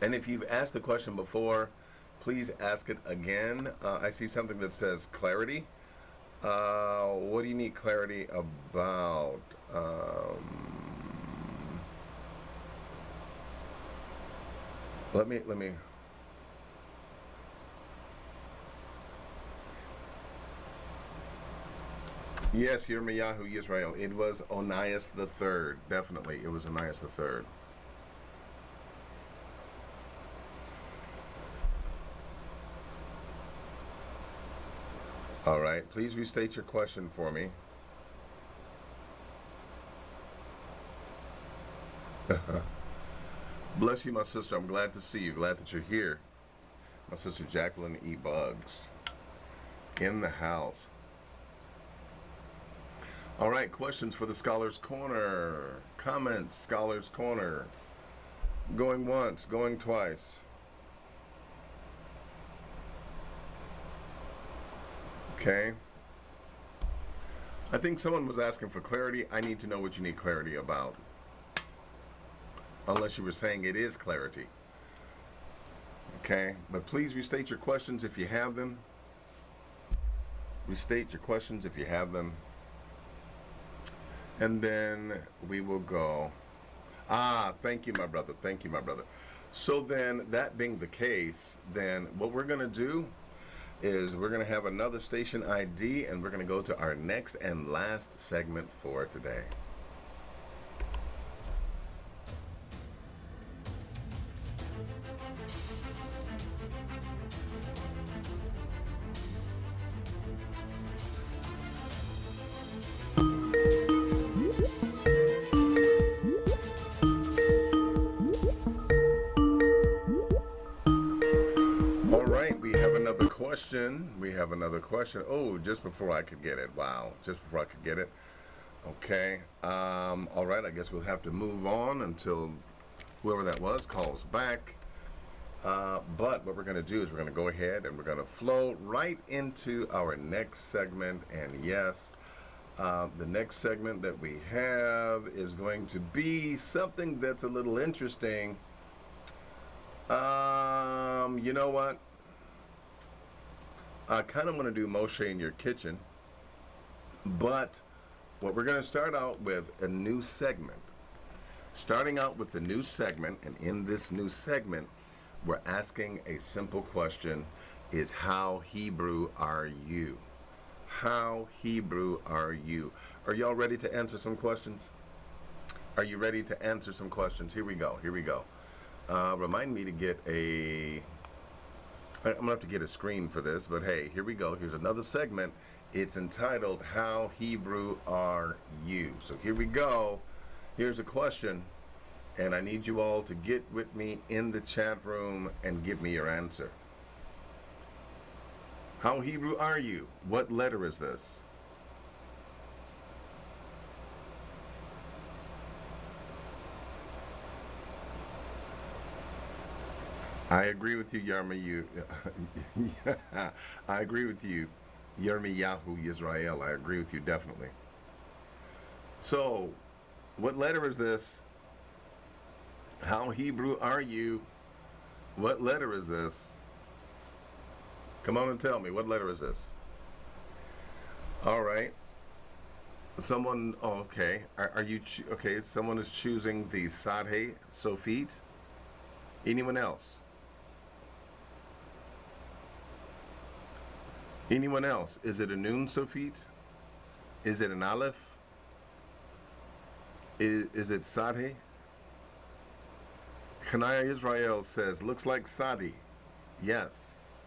and if you've asked the question before, please ask it again. I see something that says clarity. What do you need clarity about? Let me. Yes, Yirmiyahu Yisrael. It was Onias the Third. Definitely, it was Onias the Third. All right. Please restate your question for me. Bless you, my sister. I'm glad to see you. Glad that you're here. My sister Jacqueline E. Bugs in the house. All right, questions for the Scholar's Corner. Comments, Scholar's Corner. Going once, going twice. Okay. I think someone was asking for clarity. I need to know what you need clarity about. Unless you were saying it is clarity. Okay, but please restate your questions if you have them. Restate your questions if you have them. And then we will go. Thank you, my brother. Thank you, my brother. So then, that being the case, then what we're going to do is we're going to have another station ID, and we're going to go to our next and last segment for today. question. We have another question. Oh, just before I could get it. Wow, just before I could get it. Okay. All right, I guess we'll have to move on until whoever that was calls back. But what we're going to do is we're going to go ahead and we're going to flow right into our next segment. And yes, the next segment that we have is going to be something that's a little interesting. You know what? I kind of want to do Moshe in your kitchen, but what we're going to start out with a new segment. Starting out with the new segment, and in this new segment, we're asking a simple question, is how Hebrew are you? How Hebrew are you? Are y'all ready to answer some questions? Are you ready to answer some questions? Here we go, here we go. Remind me to get I'm gonna have to get a screen for this, but hey, here we go. Here's another segment. It's entitled, How Hebrew Are You? So here we go. Here's a question, and I need you all to get with me in the chat room and give me your answer. How Hebrew are you? What letter is this? I agree with you, I agree with you, Yirmiyahu Yisrael. I agree with you, definitely. So, what letter is this? How Hebrew are you? What letter is this? Come on and tell me, what letter is this? All right. Someone, oh, okay. Are you, okay, someone is choosing the Sadhe Sofit. Anyone else? Anyone else? Is it a Nun Sofit? Is it an Aleph? Is it Sadhe? Kanaya Israel says, looks like Sadi. Yes.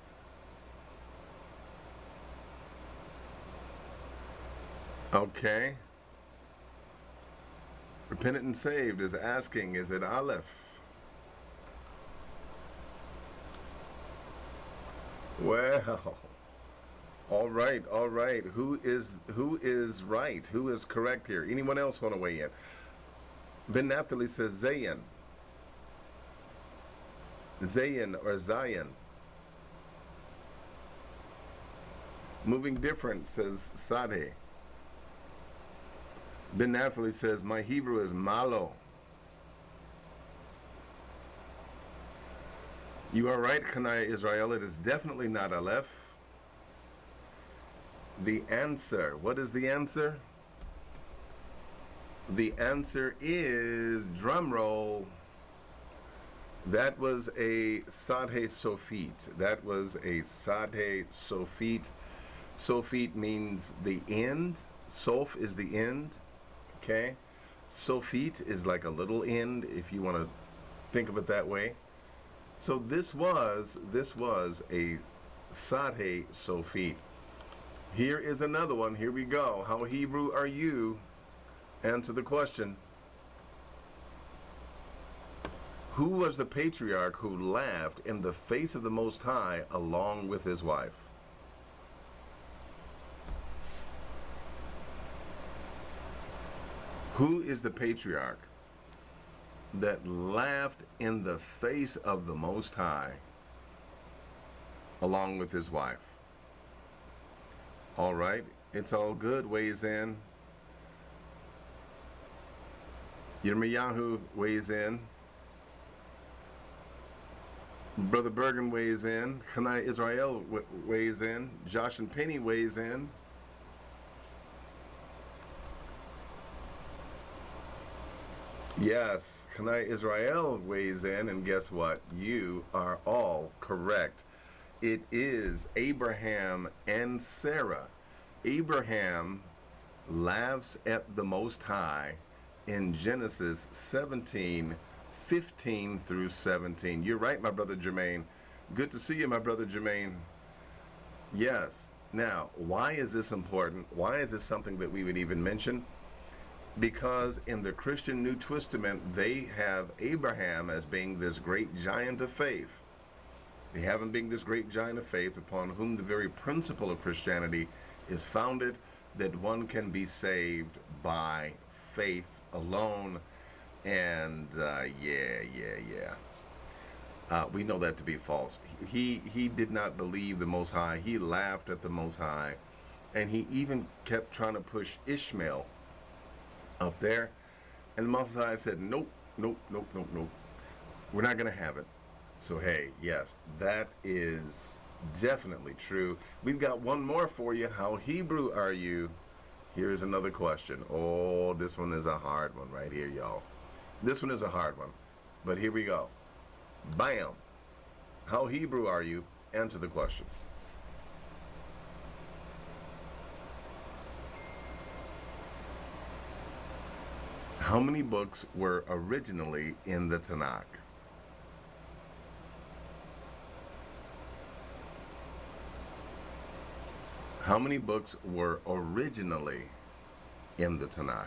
Okay. Repentant and Saved is asking, is it Aleph? Well, all right, all right. Who is right? Who is correct here? Anyone else want to weigh in? Ben Naphtali says Zayin. Zayin or Zion. Moving Different says Sadeh. Ben Naphtali says, my Hebrew is Malo. You are right, Kanaya Israel. It is definitely not Aleph. The answer. What is the answer? The answer is, drum roll, that was a Sadhe Sofit. That was a Sadhe Sofit. Sofit means the end. Sof is the end. Okay? Sofit is like a little end, if you want to think of it that way. So this was a Sadhe Sofit. Here is another one. Here we go. How Hebrew are you? Answer the question. Who was the patriarch who laughed in the face of the Most High along with his wife? Who is the patriarch that laughed in the face of the Most High along with his wife? All right, it's all good, weighs in. Yirmiyahu weighs in. Brother Bergen weighs in. Kanai Israel weighs in. Josh and Penny weighs in. Yes, Kanai Israel weighs in, and guess what? You are all correct. It is Abraham and Sarah. Abraham laughs at the Most High in Genesis 17:15 through 17. You're right, my brother Jermaine. Good to see you, my brother Jermaine. Yes. Now, why is this important? Why is this something that we would even mention? Because in the Christian New Testament, they have Abraham as being this great giant of faith. They haven't been this great giant of faith upon whom the very principle of Christianity is founded, that one can be saved by faith alone. And we know that to be false. He did not believe the Most High. He laughed at the Most High, and he even kept trying to push Ishmael up there. And the Most High said, nope, nope, nope, nope, nope. We're not going to have it. So, hey, yes, that is definitely true. We've got one more for you. How Hebrew are you? Here's another question. Oh, this one is a hard one right here, y'all. This one is a hard one. But here we go. Bam. How Hebrew are you? Answer the question. How many books were originally in the Tanakh? How many books were originally in the Tanakh?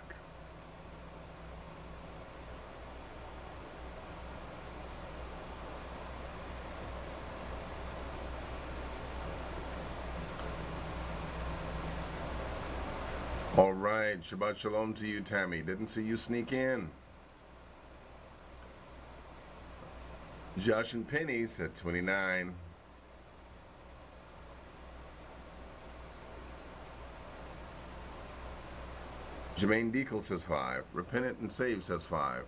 All right, Shabbat Shalom to you, Tammy. Didn't see you sneak in. Josh and Penny said 29. Jermaine Deacle says 5. Repentant and Saved says 5.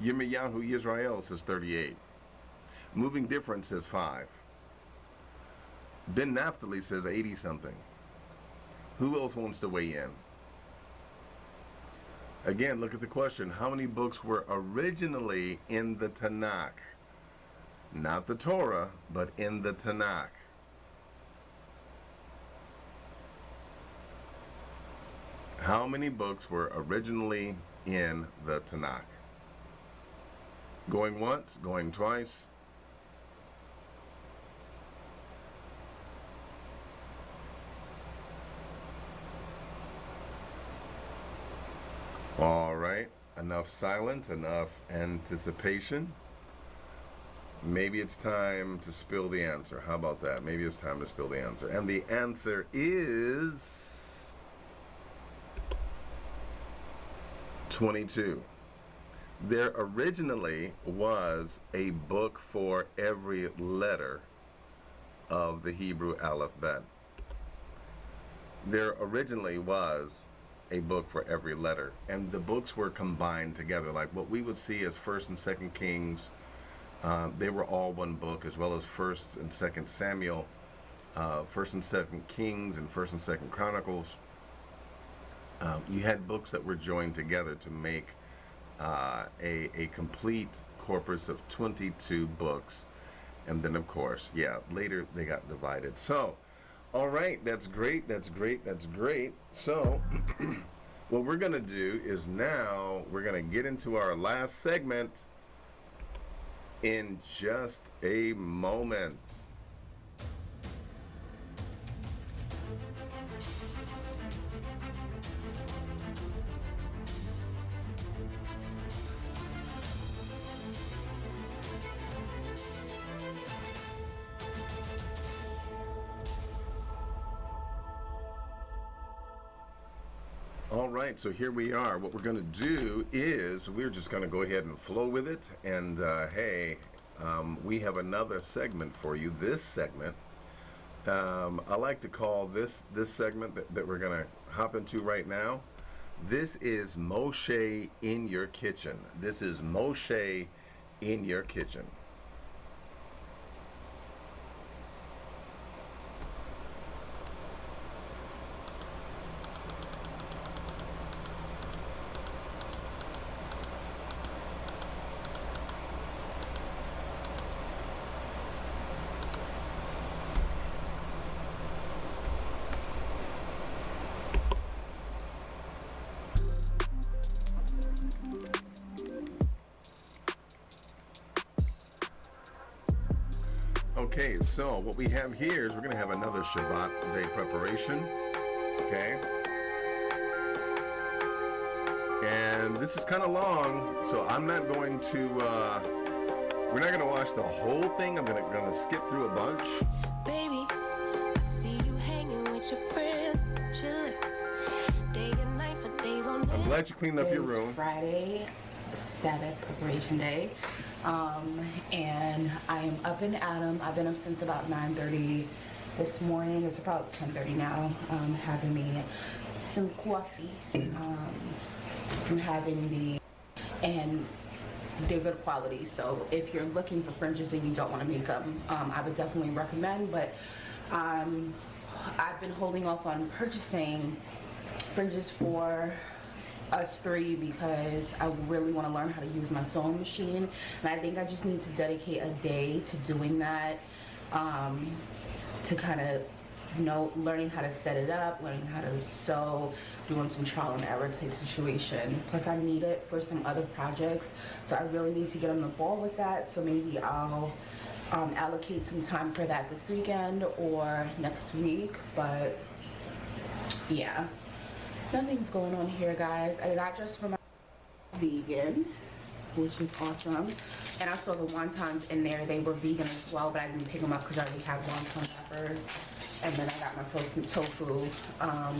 Yirmiyahu Yisrael says 38. Moving Different says 5. Ben Naphtali says 80-something. Who else wants to weigh in? Again, look at the question. How many books were originally in the Tanakh? Not the Torah, but in the Tanakh. How many books were originally in the Tanakh? Going once, going twice. All right, enough silence, enough anticipation. Maybe it's time to spill the answer. How about that? Maybe it's time to spill the answer. And the answer is 22. There originally was a book for every letter of the Hebrew alphabet. There originally was a book for every letter, and the books were combined together. Like what we would see as 1st and 2nd Kings, they were all one book, as well as 1st and 2nd Samuel, 1st and 2nd Kings, and 1st and 2nd Chronicles. You had books that were joined together to make a complete corpus of 22 books. And then, of course, later they got divided. So, all right, that's great, that's great, that's great. So, what we're going to do is now we're going to get into our last segment in just a moment. All right, so here we are. What we're going to do is we're just going to go ahead and flow with it. And we have another segment for you. This segment, I like to call this segment that we're going to hop into right now. This is Moshe in your kitchen. This is Moshe in your kitchen. Okay, so what we have here is we're going to have another Shabbat day preparation, okay? And this is kind of long, so I'm not going to We're not gonna watch the whole thing. I'm gonna skip through a bunch. Baby, I see you hanging with your friends, chilling day and night for days on end. I'm glad you cleaned up your room. Friday, Sabbath preparation day, and I am up and at 'em. I've been up since about 9:30 this morning. It's about 10:30 now. Having me some coffee. I'm having and they're good quality. So if you're looking for fringes and you don't want to make them, I would definitely recommend. But I've been holding off on purchasing fringes for us three because I really want to learn how to use my sewing machine, and I think I just need to dedicate a day to doing that, to kind of learning how to set it up, learning how to sew, doing some trial and error type situation. Plus I need it for some other projects, so I really need to get on the ball with that. So maybe I'll allocate some time for that this weekend or next week. But yeah, nothing's going on here, guys. I got dressed for my vegan, which is awesome. And I saw the wontons in there. They were vegan as well, but I didn't pick them up because I already have wonton peppers. And then I got myself some tofu. I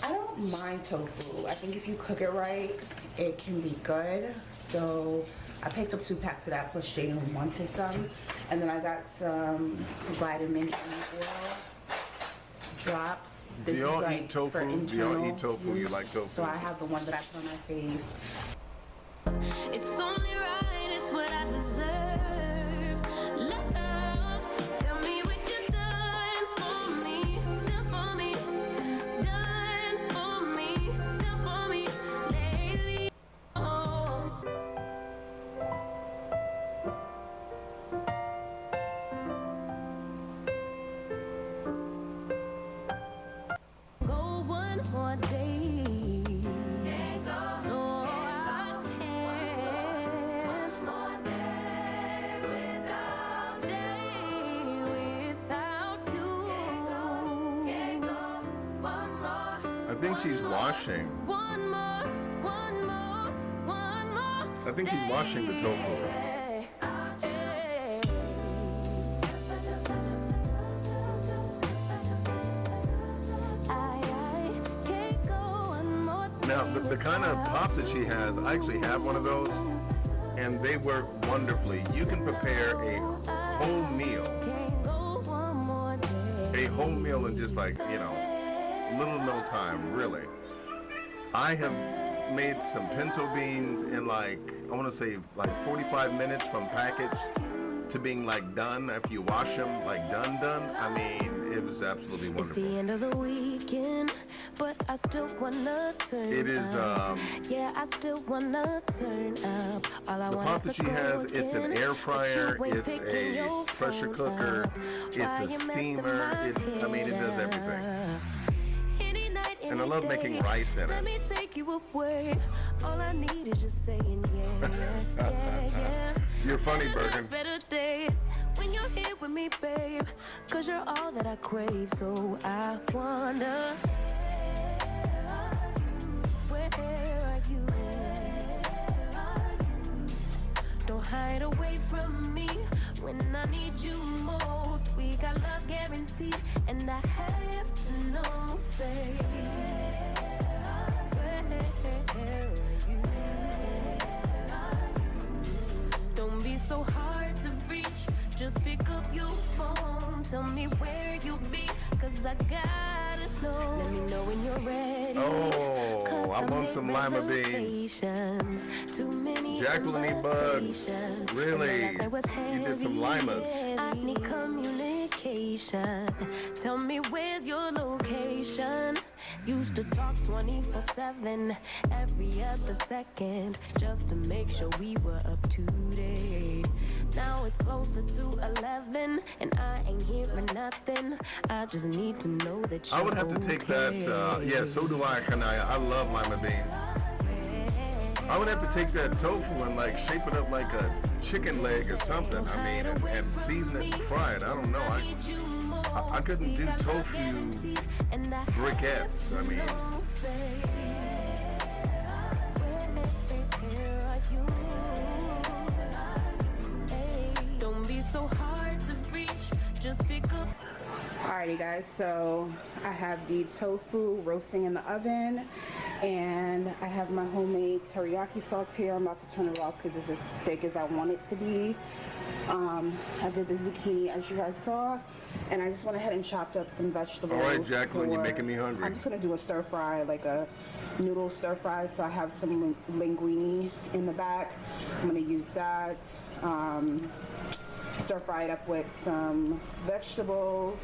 don't mind tofu. I think if you cook it right, it can be good. So I picked up 2 packs of that, plus Jaden wanted some. And then I got some vitamin E oil drops. Do y'all eat tofu? Do y'all eat tofu? You like tofu? So I have the one that I put on my face. It's only right, it's what I deserve. Love, tell me what you done for me, done for me, done for me, done for me lately. Oh. Go one more day. I think she's washing. I think she's washing the tofu. Now, the kind of pop that she has, I actually have one of those, and they work wonderfully. You can prepare a whole meal in just little no time, really. I have made some pinto beans in I want to say 45 minutes from package to being done after you wash them, done. I mean, it was absolutely wonderful. It's the end of the weekend, but I still wanna turn It is, yeah, I still wanna turn up. All I the want pot is that to she go has, it's an again, air but fryer, you ain't it's picking a your pressure phone cooker, up. it's Why a you messing steamer, my it does head everything. up? Any night, And I any love day, making rice in let it. me take you away. All I need is just saying yeah. You're funny, Better Bergen. nights, better days when you're here with me, babe. 'Cause you're all that I crave, so I wonder, where are you? Don't hide away from me when I need you most. We got love guaranteed, and I have to know, say, where are you? Don't be so hard to reach, just pick up your phone. Tell me where you'll be, 'cause I gotta know. Let me know when you're ready. Oh, I want some lima beans. Too many Jacqueline Bugs, really? You did some limas. I need communication. Tell me where's your location. Used to talk 24/7, every other second, just to make sure we were up to date. Now it's closer to 11, and I ain't hearing nothing. I just need to know that you're I would have to take that, yeah, so do I, Kanaya. I love lima beans. I would have to take that tofu and shape it up like a chicken leg or something. I mean, and season it and fry it. I don't know. I couldn't do tofu briquettes. I mean, so hard to reach. Just pick up. Alrighty guys, so I have the tofu roasting in the oven, and I have my homemade teriyaki sauce here. I'm about to turn it off because it's as thick as I want it to be. I did the zucchini as you guys saw, and I just went ahead and chopped up some vegetables. All right, Jacqueline, you're making me hungry. I'm just gonna do a stir fry, like a noodle stir fry. So I have some linguine in the back. I'm gonna use that. Stir fry it up with some vegetables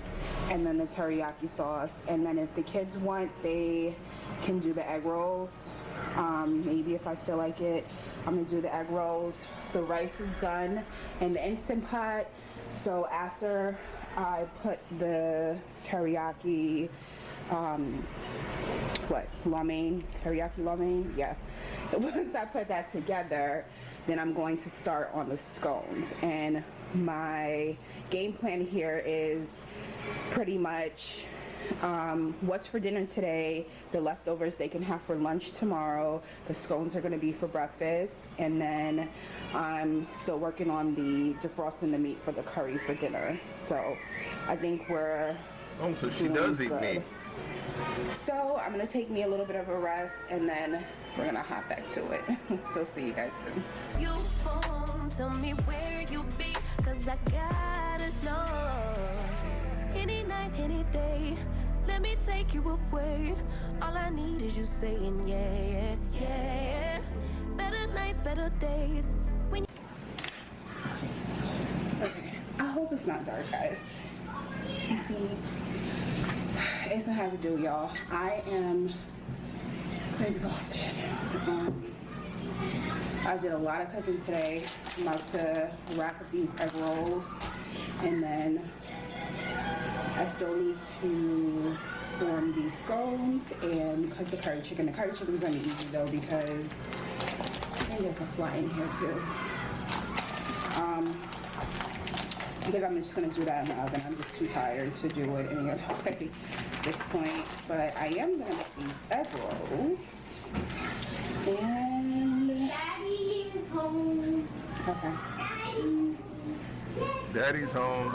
and then the teriyaki sauce. And then if the kids want, they can do the egg rolls. Maybe if I feel like it, I'm gonna do the egg rolls. The rice is done in the Instant Pot. So after I put the teriyaki, teriyaki lo mein? Yeah. Once I put that together, then I'm going to start on the scones. And my game plan here is pretty much what's for dinner today, the leftovers they can have for lunch tomorrow, the scones are going to be for breakfast, and then I'm still working on the defrosting the meat for the curry for dinner. So I think we're so she does eat meat. So I'm going to take me a little bit of a rest, and then we're going to hop back to it. So see you guys soon. You phone, tell me where you be, cause I gotta know. Any night, any day, let me take you away. All I need is you saying yeah, yeah, yeah. Better nights, better days. When okay, I hope it's not dark, guys. You see me? It's gonna have to do, y'all. I am exhausted. I did a lot of cooking today. I'm about to wrap up these egg rolls, and then I still need to form these scones and cook the curry chicken. The curry chicken is gonna be easy though, because I think there's a fly in here too. Because I'm just gonna do that in the oven. I'm just too tired to do it any other way at this point. But I am gonna make these egg rolls. And Daddy is home. Okay. Daddy's home.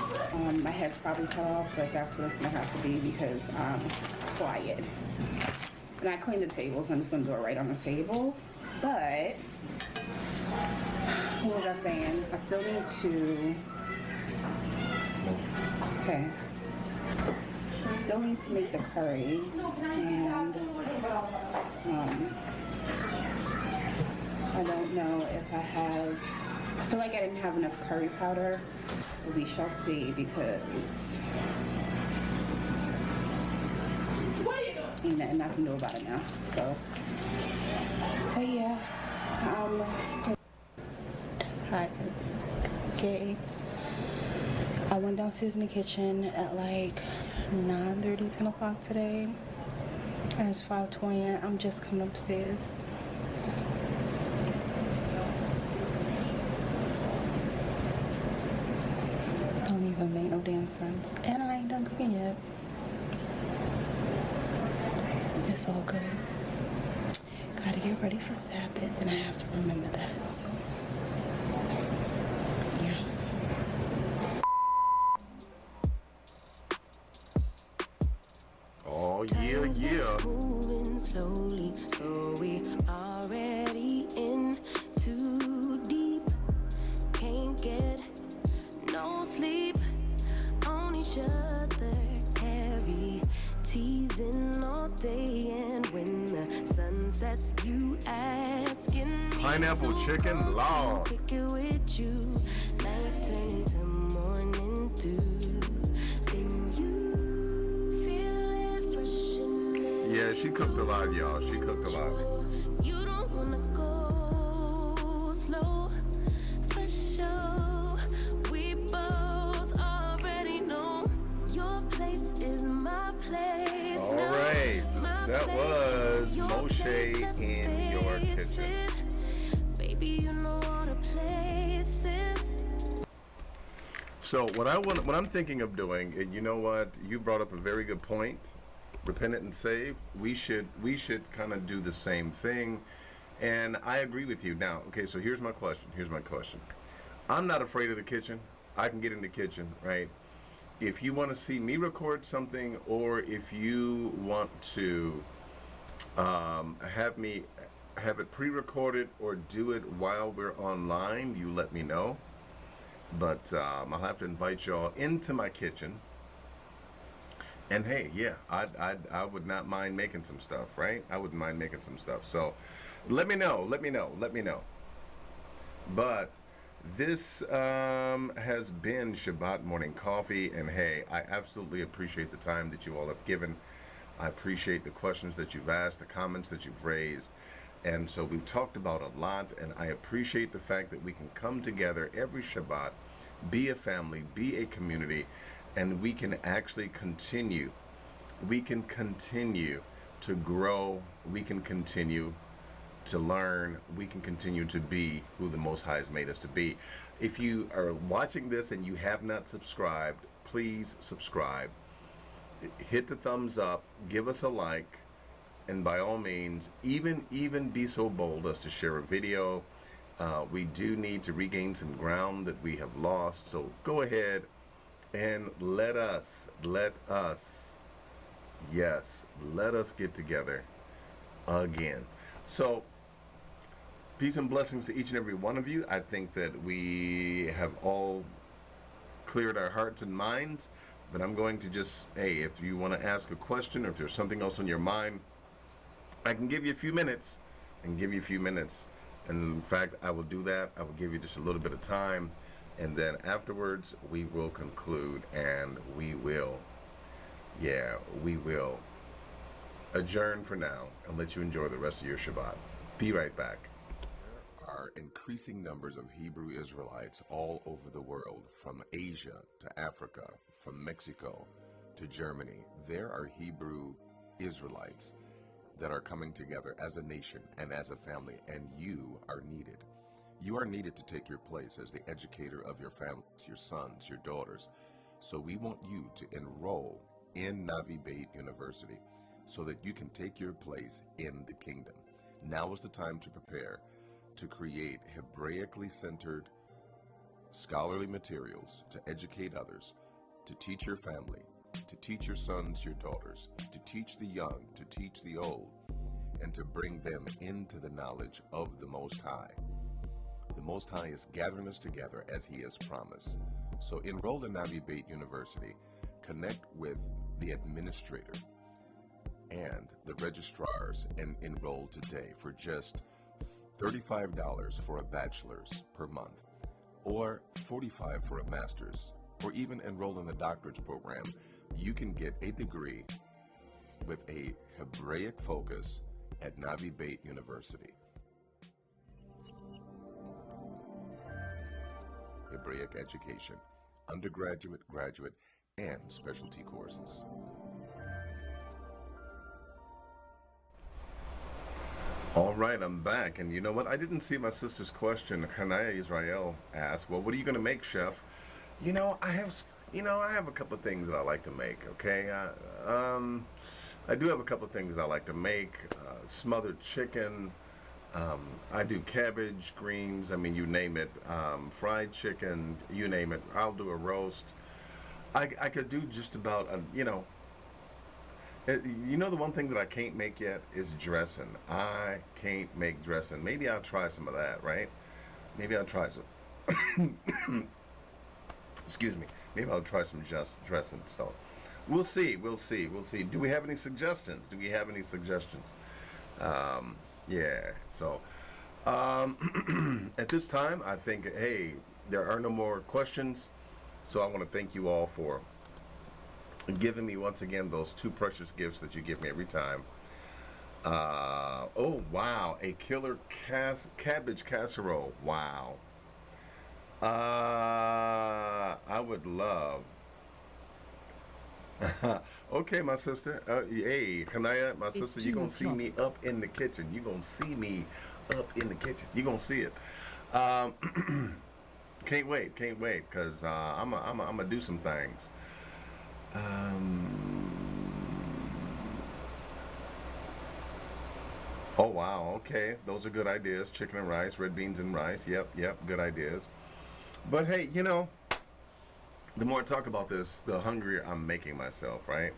My head's probably cut off, but that's what it's gonna have to be because I'm quiet. And I cleaned the table, so I'm just gonna do it right on the table. But what was I saying? I still need to. Okay. I still need to make the curry, and I don't know if I have. I feel like I didn't have enough curry powder, but we shall see because ain't nothing I can do about it now. So, but yeah, hi. Okay. I went downstairs in the kitchen at like 9:30, 10 o'clock today, and it's 5:20. I'm just coming upstairs. Don't even make no damn sense, and I ain't done cooking yet. It's all good. Gotta get ready for Sabbath, and I have to remember that. So. Oh yeah, yeah. Moving slowly, so we already in too deep. Can't get no sleep on each other. Heavy teasing all day, and when the sun sets, you asking me. Pineapple so chicken, long. Kick it with you, night turning to morning dew. Then you. Yeah, she cooked a lot, y'all. She cooked a lot. You don't wanna go slow for sure. We both already know your place is my place. All right, that was Moshe in your kitchen. Baby, you know all the places. So what I'm thinking of doing, and you know what? You brought up a very good point. Repent and save. We should kind of do the same thing, and I agree with you. Now, okay, so here's my question. I'm not afraid of the kitchen. I can get in the kitchen, right? If you want to see me record something, or if you want to have it pre-recorded or do it while we're online, you let me know. But I'll have to invite y'all into my kitchen. And hey, yeah, I would not mind making some stuff, right? I wouldn't mind making some stuff. So let me know. But this has been Shabbat Morning Coffee. And hey, I absolutely appreciate the time that you all have given. I appreciate the questions that you've asked, the comments that you've raised. And so we've talked about a lot, and I appreciate the fact that we can come together every Shabbat, be a family, be a community, and we can actually continue. We can continue to grow. We can continue to learn. We can continue to be who the Most High has made us to be. If you are watching this and you have not subscribed, please subscribe. Hit the thumbs up, give us a like, and by all means, even be so bold as to share a video. We do need to regain some ground that we have lost, so go ahead and let us get together again. So peace and blessings to each and every one of you. I think that we have all cleared our hearts and minds. But I'm going to just, hey, if you want to ask a question, or if there's something else on your mind, I can give you a few minutes, And in fact, I will do that. I will give you just a little bit of time. And then afterwards, we will conclude, and we will adjourn for now and let you enjoy the rest of your Shabbat. Be right back. There are increasing numbers of Hebrew Israelites all over the world, from Asia to Africa, from Mexico to Germany. There are Hebrew Israelites that are coming together as a nation and as a family, and you are needed. You are needed to take your place as the educator of your families, your sons, your daughters. So we want you to enroll in Navi Beit University so that you can take your place in the kingdom. Now is the time to prepare to create Hebraically centered scholarly materials to educate others, to teach your family, to teach your sons, your daughters, to teach the young, to teach the old, and to bring them into the knowledge of the Most High. The Most High is gathering us together as He has promised. So enroll in Navi Beit University, connect with the administrator and the registrars, and enroll today for just $35 for a bachelor's per month, or $45 for a master's, or even enroll in the doctorate program. You can get a degree with a Hebraic focus at Navi Beit University. Hebraic education, undergraduate, graduate, and specialty courses. All right, I'm back, and you know what? I didn't see my sister's question. Kanaya Israel asked, "Well, what are you going to make, Chef?" I have a couple of things that I like to make. Okay, I do have a couple of things that I like to make. Smothered chicken. I do cabbage, greens. I mean, you name it. Fried chicken. You name it. I'll do a roast. I could do just about the one thing that I can't make yet is dressing. I can't make dressing. Maybe I'll try some of that, right? Maybe I'll try some. Excuse me. Maybe I'll try some just dressing. So we'll see. Do we have any suggestions? Yeah. So at this time, I think, hey, there are no more questions. So I want to thank you all for giving me once again those two precious gifts that you give me every time. Oh wow, a killer cabbage casserole. Wow. I would love. Okay, my sister. Hey, Kanaya, my sister, you're gonna see me up in the kitchen. You're gonna see me up in the kitchen. You're gonna see it. Can't wait, because I'm gonna do some things. Oh wow, okay, those are good ideas. Chicken and rice, red beans and rice. Yep, good ideas. But hey, the more I talk about this, the hungrier I'm making myself, right?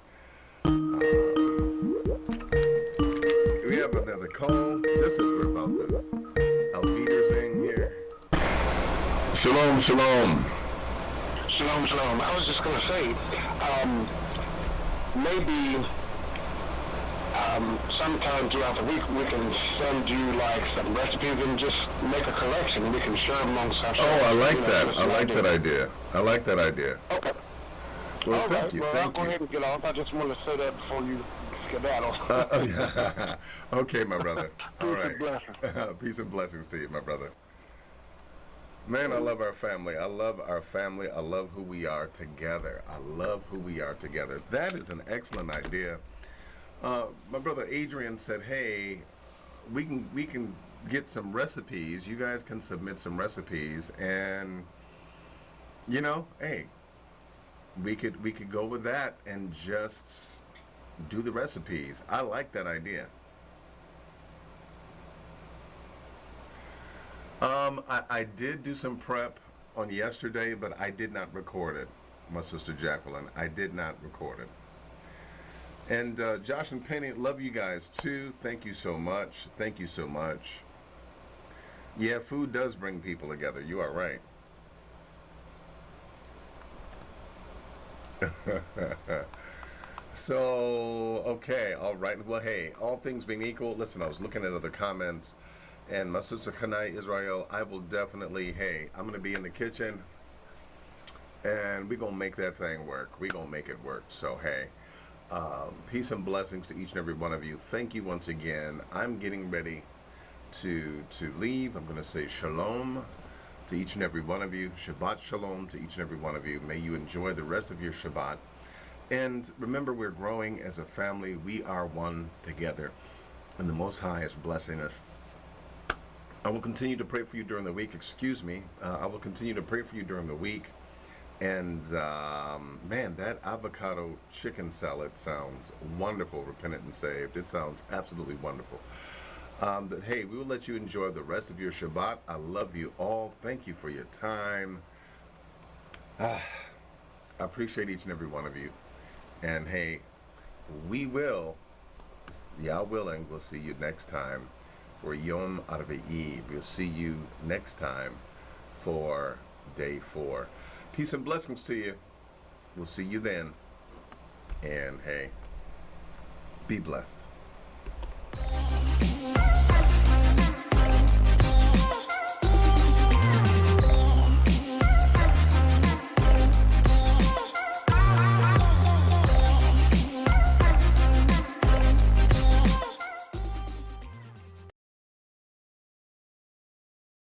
We have another call, just as we're about to Albeter's in here. Shalom, shalom. Shalom, shalom. I was just going to say, maybe sometime throughout the week we can send you like some recipes and just make a collection. We can share amongst ourselves. Oh, I like that. I like that idea. I like that idea. Okay. Well, all thank right. you. Well, Thank I'll go ahead and get off. I just want to say that before you skedaddle. Yeah. Okay, my brother. All right. Peace and blessings. Peace and blessings to you, my brother. Man, I love our family. I love our family. I love who we are together. I love who we are together. That is an excellent idea. My brother Adrian said, "Hey, we can get some recipes. You guys can submit some recipes, and hey, we could go with that and just do the recipes." I like that idea. I did do some prep on yesterday, but I did not record it, my sister Jacqueline. I did not record it. And Josh and Penny, love you guys too. Thank you so much. Thank you so much. Yeah, food does bring people together. You are right. So, okay, all right. Well, hey, all things being equal, listen, I was looking at other comments, and my sister Kanai Israel, I will definitely, hey, I'm going to be in the kitchen, and we're going to make that thing work. We're going to make it work. So, hey, peace and blessings to each and every one of you. Thank you once again. I'm getting ready to leave. I'm going to say shalom to each and every one of you. Shabbat shalom to each and every one of you. May you enjoy the rest of your Shabbat. And remember, we're growing as a family. We are one together. And the Most High is blessing us. I will continue to pray for you during the week. Excuse me. I will continue to pray for you during the week. And, man, that avocado chicken salad sounds wonderful, repentant and saved. It sounds absolutely wonderful. But, hey, we will let you enjoy the rest of your Shabbat. I love you all. Thank you for your time. I appreciate each and every one of you. And, hey, we will, Yah willing, we'll see you next time for Yom Arve'i. We'll see you next time for day 4. Peace and blessings to you. We'll see you then. And, hey, be blessed.